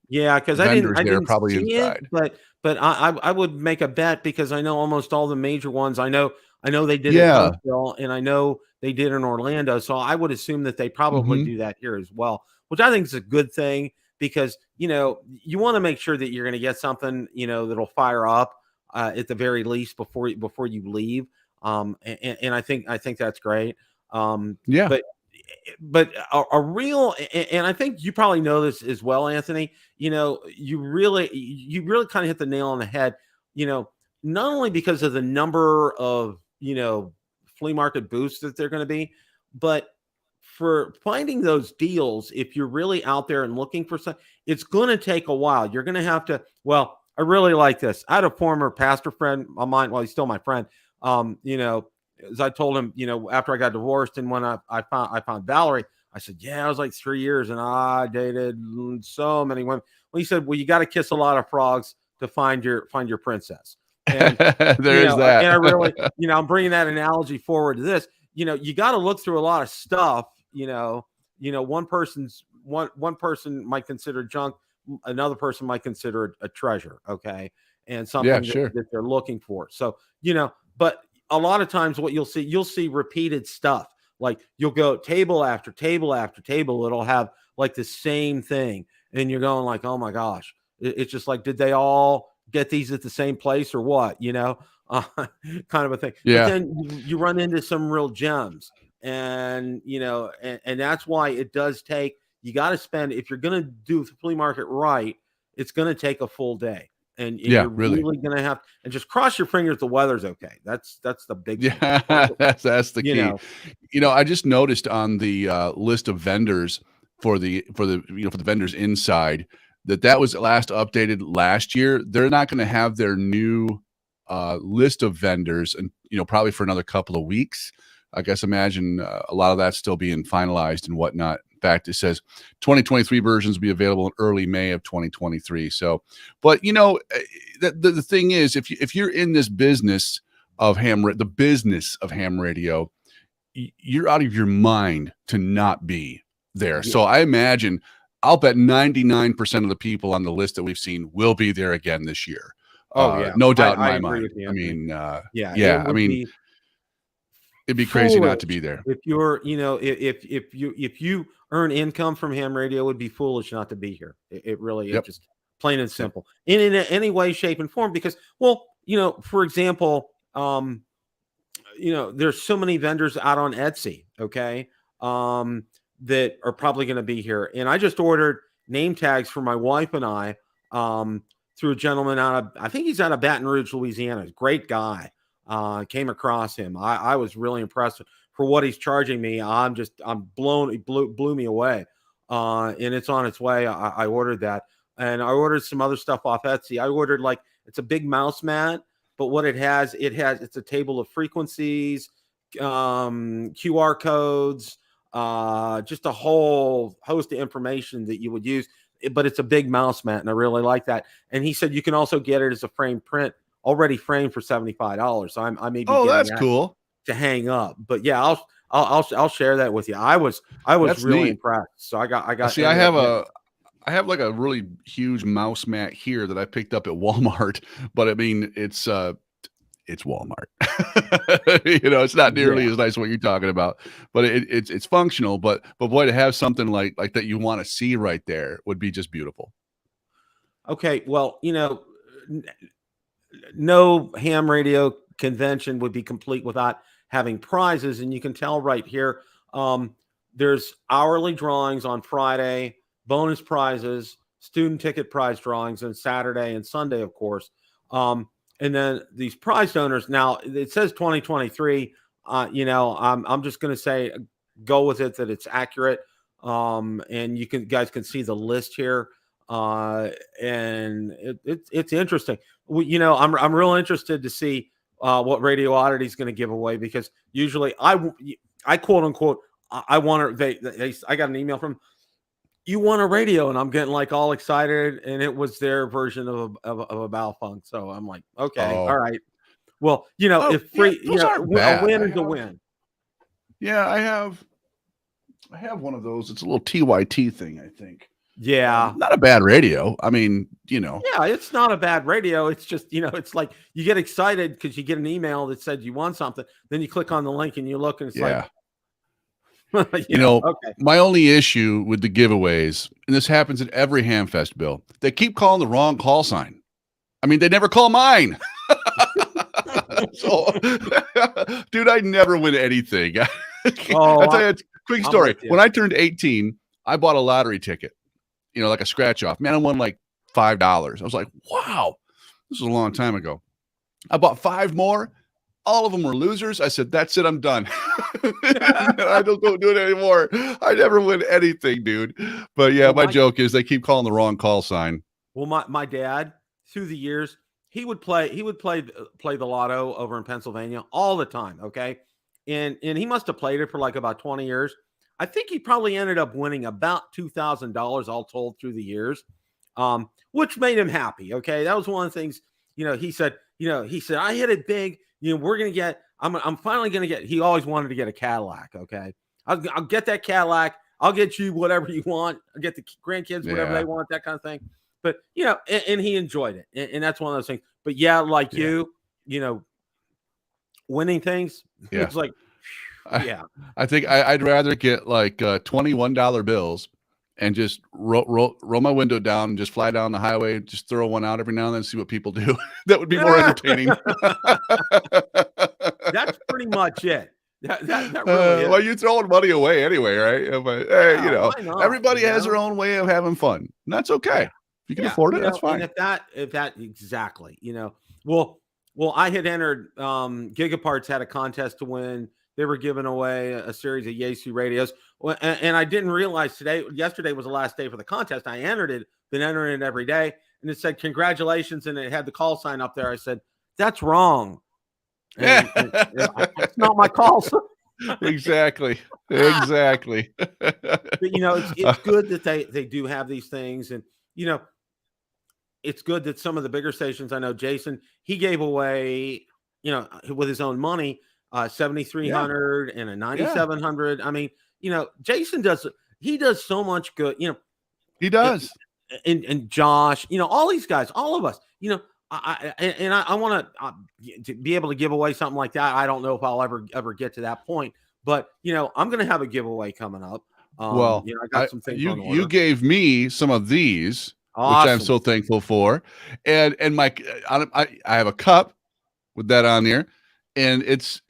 because I didn't probably see inside. It, but I would make a bet because I know almost all the major ones. I know they did in Huntsville, and I know they did in Orlando. So I would assume that they probably do that here as well, which I think is a good thing because you want to make sure that you're going to get something that'll fire up at the very least before you leave. And I think that's great. But a real, and I think you probably know this as well, Anthony, you really kind of hit the nail on the head, not only because of the number of, flea market booths that they're going to be, but for finding those deals. If you're really out there and looking for some, it's going to take a while. You're going to have to, I really like this. I had a former pastor friend of mine. Well, he's still my friend. As I told him, after I got divorced and when I found Valerie, I said, yeah, I was like 3 years and I dated so many women. Well, he said, well, you got to kiss a lot of frogs to find your princess. And there is that. And I really, I'm bringing that analogy forward to this. You got to look through a lot of stuff. One person might consider junk, another person might consider it a treasure. Okay, and something that they're looking for. So but a lot of times what you'll see repeated stuff. Like you'll go table after table after table. It'll have like the same thing. And you're going like, oh my gosh, it's just like, did they all get these at the same place or what, kind of a thing. Yeah. But then you run into some real gems and, and that's why it does take, you got to spend, if you're going to do the flea market right, it's going to take a full day. And you're really going to have, and just cross your fingers the weather's okay. That's the big thing. That's the key. I just noticed on the list of vendors for the vendors inside that was last updated last year. They're not going to have their new list of vendors and probably for another couple of weeks. I guess imagine a lot of that's still being finalized and whatnot. In fact, it says 2023 versions will be available in early May of 2023. So, but the thing is, if you're in this business of the business of ham radio, you're out of your mind to not be there. Yeah. So I imagine, I'll bet 99% of the people on the list that we've seen will be there again this year. Oh yeah, No doubt in I my agree mind. with you, I Anthony. mean, Yeah, it yeah, I would mean, be it'd be crazy not to foolish be there. if you're, if you earn income from ham radio, it would be foolish not to be here. It really is, Yep. just plain and Yep. simple. In any way, shape, and form. Because, well, for example, there's so many vendors out on Etsy, okay, that are probably going to be here. And I just ordered name tags for my wife and I, through a gentleman I think he's out of Baton Rouge, Louisiana. Great guy. Came across him. I was really impressed for what he's charging me. I'm blown. It blew me away. And it's on its way. I ordered that, and I ordered some other stuff off Etsy. I ordered, like, it's a big mouse mat, but what it's a table of frequencies, QR codes, just a whole host of information that you would use. But it's a big mouse mat, and I really like that. And he said you can also get it as a frame print, already framed, for $75. So I may be Oh, getting that's that cool. to hang up. But yeah, I'll share that with you. I was That's really neat. impressed. So I got. See, I have like a really huge mouse mat here that I picked up at Walmart, but I mean, it's Walmart. It's not nearly as nice as what you're talking about, but it's functional. But boy, to have something like that you want to see right there would be just beautiful. Okay, well, no ham radio convention would be complete without having prizes, and you can tell right here. There's hourly drawings on Friday, bonus prizes, student ticket prize drawings, and Saturday and Sunday, of course. And then these prize donors. Now it says 2023. I'm just going to say, go with it, that it's accurate. And guys can see the list here. And it's interesting. I'm real interested to see what Radio Oddity is going to give away, because usually I quote unquote, I want to. I got an email from, you want a radio, and I'm getting like all excited, and it was their version of a Balfunk. So I'm like, okay, all right. Well, if free, a win is a win. Yeah, I have one of those. It's a little TYT thing, I think. Yeah. Not a bad radio. I mean, Yeah, it's not a bad radio. It's just, it's like you get excited because you get an email that said you want something. Then you click on the link and you look, and it's like, okay. My only issue with the giveaways, and this happens at every Hamfest, Bill, they keep calling the wrong call sign. I mean, they never call mine. So, dude, I never win anything. I'll tell you a quick story. When I turned 18, I bought a lottery ticket, like a scratch off. Man, I won like $5. I was like, wow, this was a long time ago. I bought 5 more. All of them were losers. I said, that's it. I'm done. I don't do it anymore. I never win anything, dude. But yeah, my joke is they keep calling the wrong call sign. Well, my dad, through the years, he would play the lotto over in Pennsylvania all the time. Okay. And he must've played it for like about 20 years. I think he probably ended up winning about $2,000 all told through the years. Which made him happy. Okay. That was one of the things, he said, I hit it big. We're going to get, I'm finally going to get, he always wanted to get a Cadillac. Okay. I'll get that Cadillac. I'll get you whatever you want. I'll get the grandkids, whatever they want, that kind of thing. But, and he enjoyed it. And that's one of those things. But yeah, like you, winning things, it's like, I think I'd rather get like $21 bills and just roll my window down and just fly down the highway, just throw one out every now and then, see what people do. That would be more entertaining. That's pretty much it. That really is. Well, you're throwing money away anyway, right? But hey, everybody has their own way of having fun, and that's okay. If you can afford it, that's fine. And if that exactly, well, I had entered. Gigaparts had a contest to win. They were giving away a series of Yaesu radios. And I didn't realize yesterday was the last day for the contest. I entered it, been entering it every day. And it said, congratulations. And it had the call sign up there. I said, that's wrong. And it's not my call sign. Exactly. But, it's good that they do have these things. And, it's good that some of the bigger stations, I know Jason, he gave away, with his own money, 7,300 and a 9,700. I mean, Jason does so much good, he does. And Josh, all these guys, all of us, I want to be able to give away something like that. I don't know if I'll ever get to that point, but I'm going to have a giveaway coming up. Well, I got some things on you order. gave me some of these, which I'm Awesome. so thankful for, and I have a cup with that on there, and it's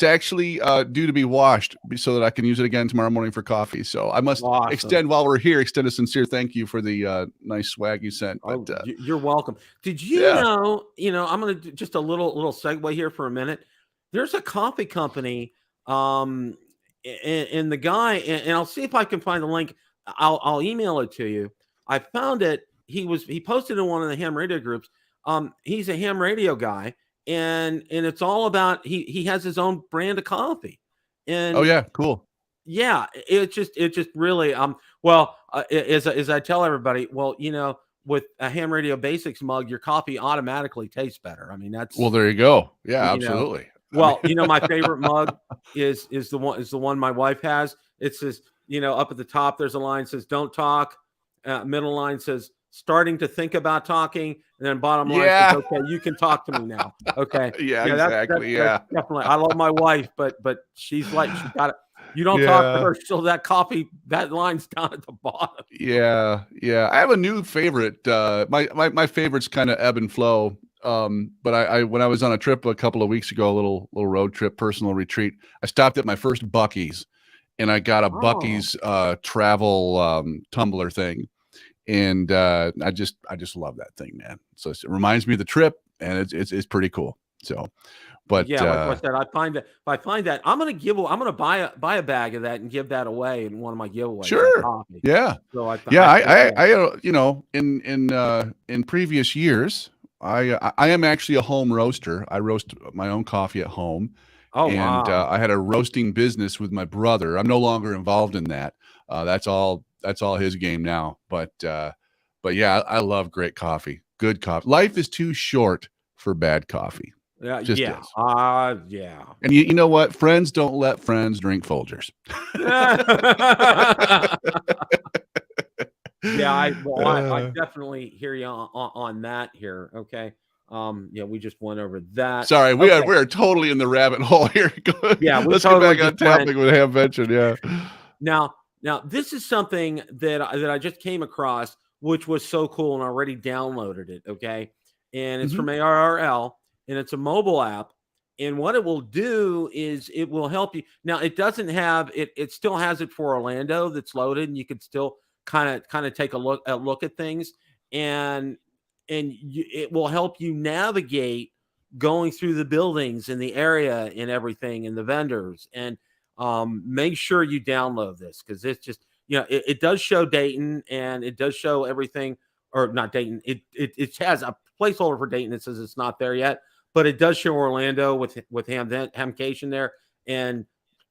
actually due to be washed so that I can use it again tomorrow morning for coffee. So I must Awesome. while we're here, extend a sincere thank you for the nice swag you sent. Oh, But you're welcome. Did you yeah, know? I'm going to do just a little segue here for a minute. There's a coffee company, and the guy, and I'll see if I can find the link. I'll email it to you. I found it. He posted in one of the ham radio groups. He's a ham radio guy, and it's all about he has his own brand of coffee, oh and yeah, cool. yeah, it just really well, as I tell everybody, well, with a ham radio basics mug, your coffee automatically tastes better. I mean, Well, that's there you go. Yeah, you know, absolutely. I mean, well, my favorite mug is the one my wife has. It says, up at the top there's a line that says "Don't talk," middle line says "Starting to think about talking," and then bottom line says, yeah, "Okay, you can talk to me now." Okay, yeah, yeah, exactly. Yeah, that's definitely. I love my wife, but she's like she got it. You don't talk to yeah. her, so that line's down at the bottom. Yeah, yeah. I have a new favorite. My favorites kind of ebb and flow. But I when I was on a trip a couple of weeks ago, a little road trip, personal retreat, I stopped at my first Buc-ee's, and I got a Oh, Buc-ee's travel tumbler thing, and I just love that thing, man. So it reminds me of the trip, and it's pretty cool. So, but yeah, like I said, I find that if I find that I'm gonna buy a bag of that and give that away in one of my giveaways, that sure, coffee. yeah, So yeah. I think that. In previous years, I am actually a home roaster. I roast my own coffee at home, Oh, and wow. I had a roasting business with my brother. I'm no longer involved in that. That's all his game now. But yeah, I love great coffee, good coffee. Life is too short for bad coffee. Yeah, Just yeah, is. yeah. And you know what? Friends don't let friends drink Folgers. Yeah, I Uh, definitely hear you on that here, okay? Yeah, we just went over that. Sorry, Okay, we are totally in the rabbit hole here. yeah, we Let's get totally back just on went. topic with Hamvention. Yeah. Now this is something that I just came across, which was so cool, and I already downloaded it. Okay, and it's Mhm. from ARRL, and it's a mobile app. And what it will do is it will help you. Now it doesn't have it. It still has it for Orlando that's loaded, and you could still kind of take a look at things, and it will help you navigate going through the buildings in the area and everything and the vendors and make sure you download this because it's just it does show Dayton and it does show everything or not Dayton. It has a placeholder for Dayton that says it's not there yet, but it does show Orlando with Hamcation there. And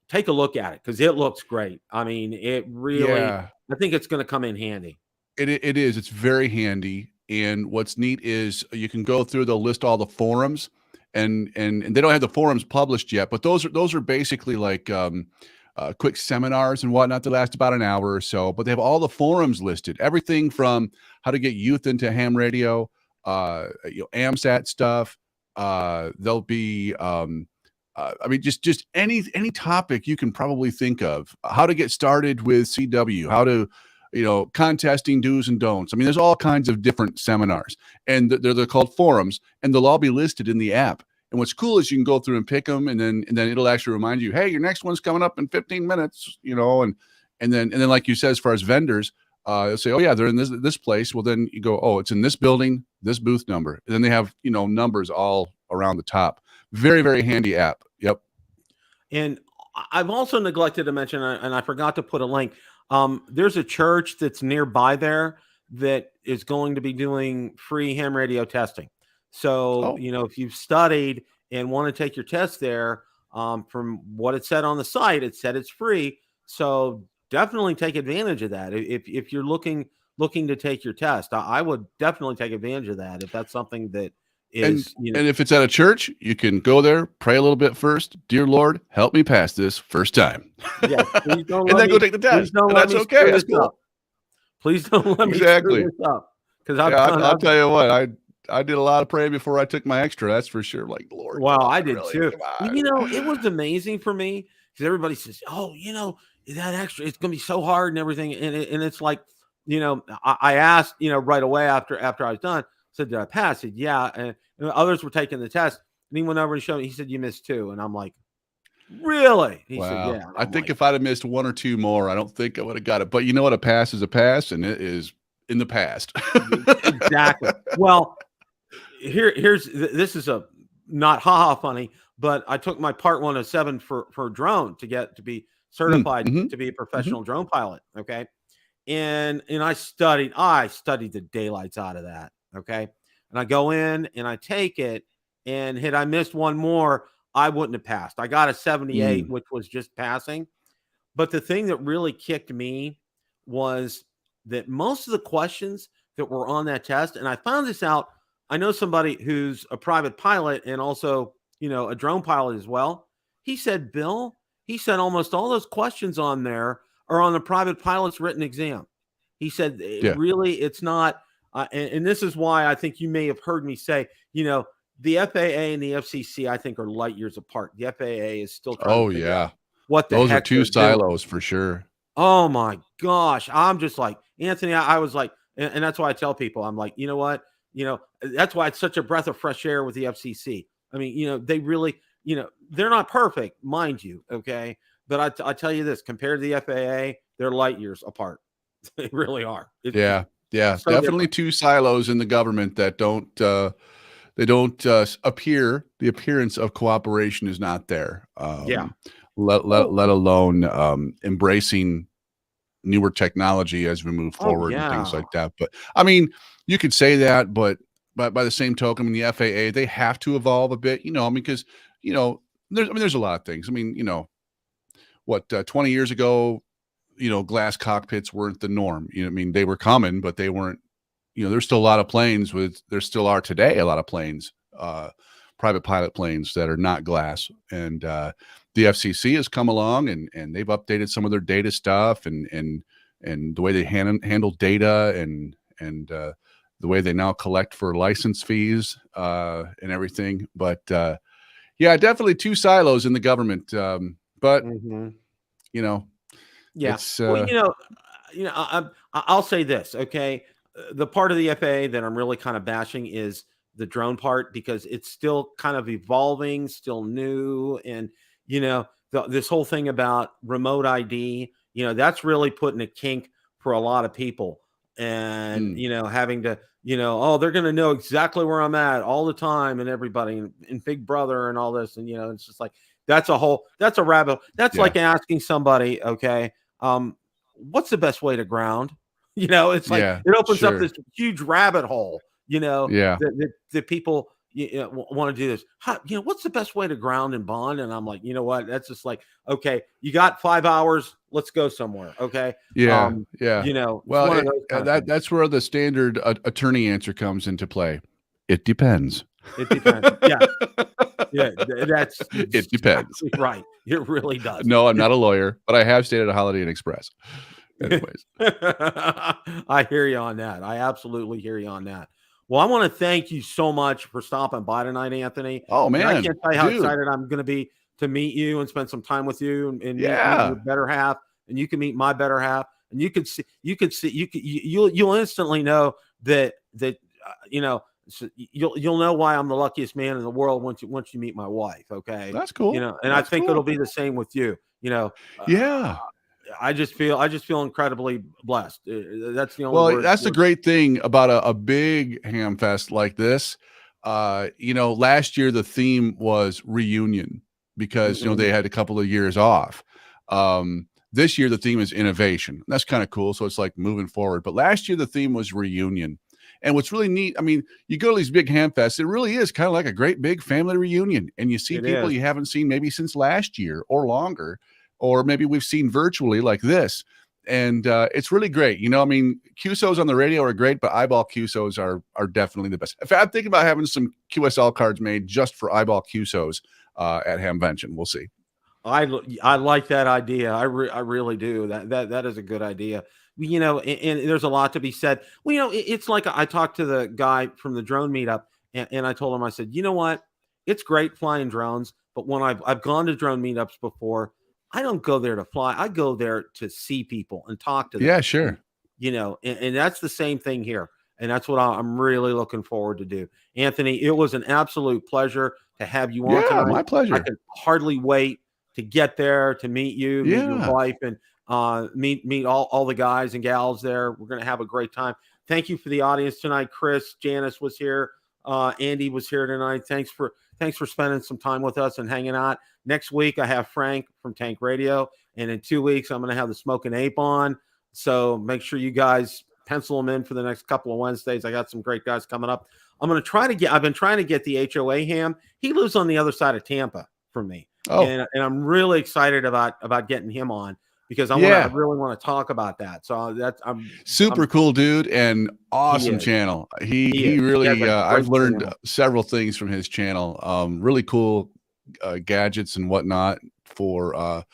take a look at it because it looks great. I mean, it really. Yeah. I think it's going to come in handy. It is. It's very handy. And what's neat is you can go through. They'll list all the forums, and they don't have the forums published yet. But those are basically like quick seminars and whatnot that last about an hour or so. But they have all the forums listed. Everything from how to get youth into ham radio, AMSAT stuff. There'll be I mean, just any topic you can probably think of. How to get started with CW. How to contesting do's and don'ts. I mean, there's all kinds of different seminars, and they're called forums, and they'll all be listed in the app. And what's cool is you can go through and pick them, and then it'll actually remind you, hey, your next one's coming up in 15 minutes, and then like you said, as far as vendors, they'll say, oh yeah, they're in this place. Well, then you go, oh, it's in this building, this booth number, and then they have numbers all around the top. Very, very handy app. Yep. And I've also neglected to mention, and I forgot to put a link. There's a church that's nearby there that is going to be doing free ham radio testing. So, Oh, if you've studied and want to take your test there, from what it said on the site, it said it's free. So definitely take advantage of that. If you're looking to take your test, I would definitely take advantage of that if that's something that and is, and if it's at a church, you can go there, pray a little bit first. Dear Lord, help me pass this first time, yes, please don't and let then go me, take the please test, don't and let that's me okay. screw That's this up. cool. Please don't let me screw Exactly. this up because Yeah, I'll tell you what. I did a lot of praying before I took my extra. That's for sure. Like, Lord, Well, come I on, did really? too. Come Well, it was amazing for me because everybody says, "Oh, that extra, it's gonna be so hard and everything." And it's like, I asked, right away after I was done, said, "Did I pass?" I said, "Yeah." And others were taking the test, and he went over and showed me. He said, "You missed two," and I'm like, "Really?" He said, Wow. "Yeah." And I I'm think like, if I'd have missed one or two more, I don't think I would have got it. But you know what? A pass is a pass, and it is in the past. Exactly. Well, this is a not haha funny, but I took my part 107 for drone to be certified Mm-hmm, to be a mm-hmm. professional drone pilot. Okay. And I studied the daylights out of that. Okay. And I go in and I take it, and had I missed one more, I wouldn't have passed. I got a 78, Mm. which was just passing. But the thing that really kicked me was that most of the questions that were on that test, and I found this out. I know somebody who's a private pilot and also, a drone pilot as well. He said, "Bill," he said, "almost all those questions on there are on the private pilot's written exam." He said, Yeah. really, it's not. And this is why I think you may have heard me say, the FAA and the FCC, I think, are light years apart. The FAA is still trying to Oh, figure out yeah. what the Those are heck two they're doing. silos for sure. Oh my gosh. I'm just like, Anthony, I was like, and that's why I tell people, I'm like, you know what? That's why it's such a breath of fresh air with the FCC. I mean, they really, they're not perfect, mind you. Okay. But I tell you this, compared to the FAA, they're light years apart. They really are. It's just Yeah. Yeah. so Definitely different. two silos in the government that don't, they don't appear, the appearance of cooperation is not there. Yeah. Let Oh, alone embracing newer technology as we move oh forward and things yeah. like that. But I mean, you could say that, but by the same token, I mean, the FAA, they have to evolve a bit, I mean, because, there's a lot of things. I mean, what, 20 years ago, glass cockpits weren't the norm. I mean, they were common, but they weren't, there's still a lot of planes there still are today, a lot of planes, private pilot planes that are not glass. And the FCC has come along and they've updated some of their data stuff and the way they handle data and the way they now collect for license fees and everything. But yeah, definitely two silos in the government. But Mhm. you know, Yeah. it's Well, I'll say this, okay? The part of the FAA that I'm really kind of bashing is the drone part because it's still kind of evolving, still new, and this whole thing about remote ID, that's really putting a kink for a lot of people, and mm, having to, oh, they're going to know exactly where I'm at all the time, and everybody, and Big Brother, and all this, and it's just like that's a rabbit. That's yeah, like asking somebody, okay, what's the best way to ground? It's like yeah, it opens up sure, this huge rabbit hole, yeah. that people want to do this. What's the best way to ground and bond? And I'm like, you know what? That's just like, okay, you got 5 hours. Let's go somewhere. Okay. Yeah, yeah. It's Well, one of those kind of things. that's where the standard attorney answer comes into play. It depends. It depends. Yeah. Yeah. That's It depends. exactly right. It really does. No, I'm not a lawyer, but I have stayed at a Holiday Inn Express. Anyways. I hear you on that. I absolutely hear you on that. Well, I want to thank you so much for stopping by tonight, Anthony. Oh And I man, can't tell you how dude. excited I'm going to be to meet you and spend some time with you and meet your Yeah. better half, and you can meet my better half, and you'll instantly know that so you'll know why I'm the luckiest man in the world once you meet my wife. Okay, That's cool. and I That's think it'll cool. be the same with you. Uh, Yeah. I just feel incredibly blessed. That's the only Well, word. that's the great thing about a big ham fest like this. Last year the theme was reunion because Mhm. they had a couple of years off. This year the theme is innovation. That's kind of cool. So it's like moving forward. But last year the theme was reunion. And what's really neat, I mean, you go to these big ham fests, it really is kind of like a great big family reunion. And you see It people is. you haven't seen maybe since last year or longer, or maybe we've seen virtually like this. And it's really great. I mean, QSOs on the radio are great, but eyeball QSOs are definitely the best. In fact, I'm thinking about having some QSL cards made just for eyeball QSOs at Hamvention. We'll see. I like that idea. I really do. That is a good idea you know, and there's a lot to be said. Well, you know, it's like I talked to the guy from the drone meetup, and I told him, I said, you know what? It's great flying drones, but when I've gone to drone meetups before, I don't go there to fly. I go there to see people and talk to them. Yeah, sure. You know, and that's the same thing here. And that's what I'm really looking forward to do. Anthony, it was an absolute pleasure to have you on Yeah, tonight. my pleasure. I can hardly wait to get there, to meet you, meet your Yeah. wife, and meet all the guys and gals there. We're going to have a great time. Thank you for the audience tonight. Chris, Janice was here. Andy was here tonight. Thanks for spending some time with us and hanging out. Next week, I have Frank from Tank Radio. And in 2 weeks, I'm going to have the Smoking Ape on. So make sure you guys pencil them in for the next couple of Wednesdays. I got some great guys coming up. I've been trying to get the HOA ham. He lives on the other side of Tampa from me. Oh. And I'm really excited about getting him on, because I really want to talk about that. So I'm super cool dude and awesome channel. He really I've learned several things from his channel. Really cool gadgets and whatnot for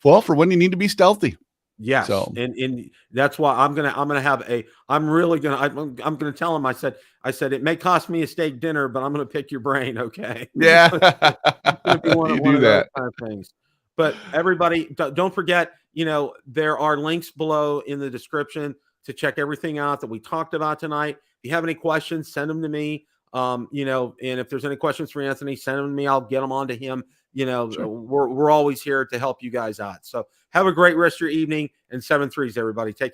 when you need to be stealthy. Yes. So, and that's why I'm gonna tell him, I said it may cost me a steak dinner, but I'm gonna pick your brain. Okay. Yeah. It's gonna be one of those kind of things. But everybody, don't forget, you know, there are links below in the description to check everything out that we talked about tonight. If you have any questions, send them to me. You know, and if there's any questions for Anthony, send them to me. I'll get them on to him. You know, sure. We're always here to help you guys out. So have a great rest of your evening, and 7 3s, everybody. Take care.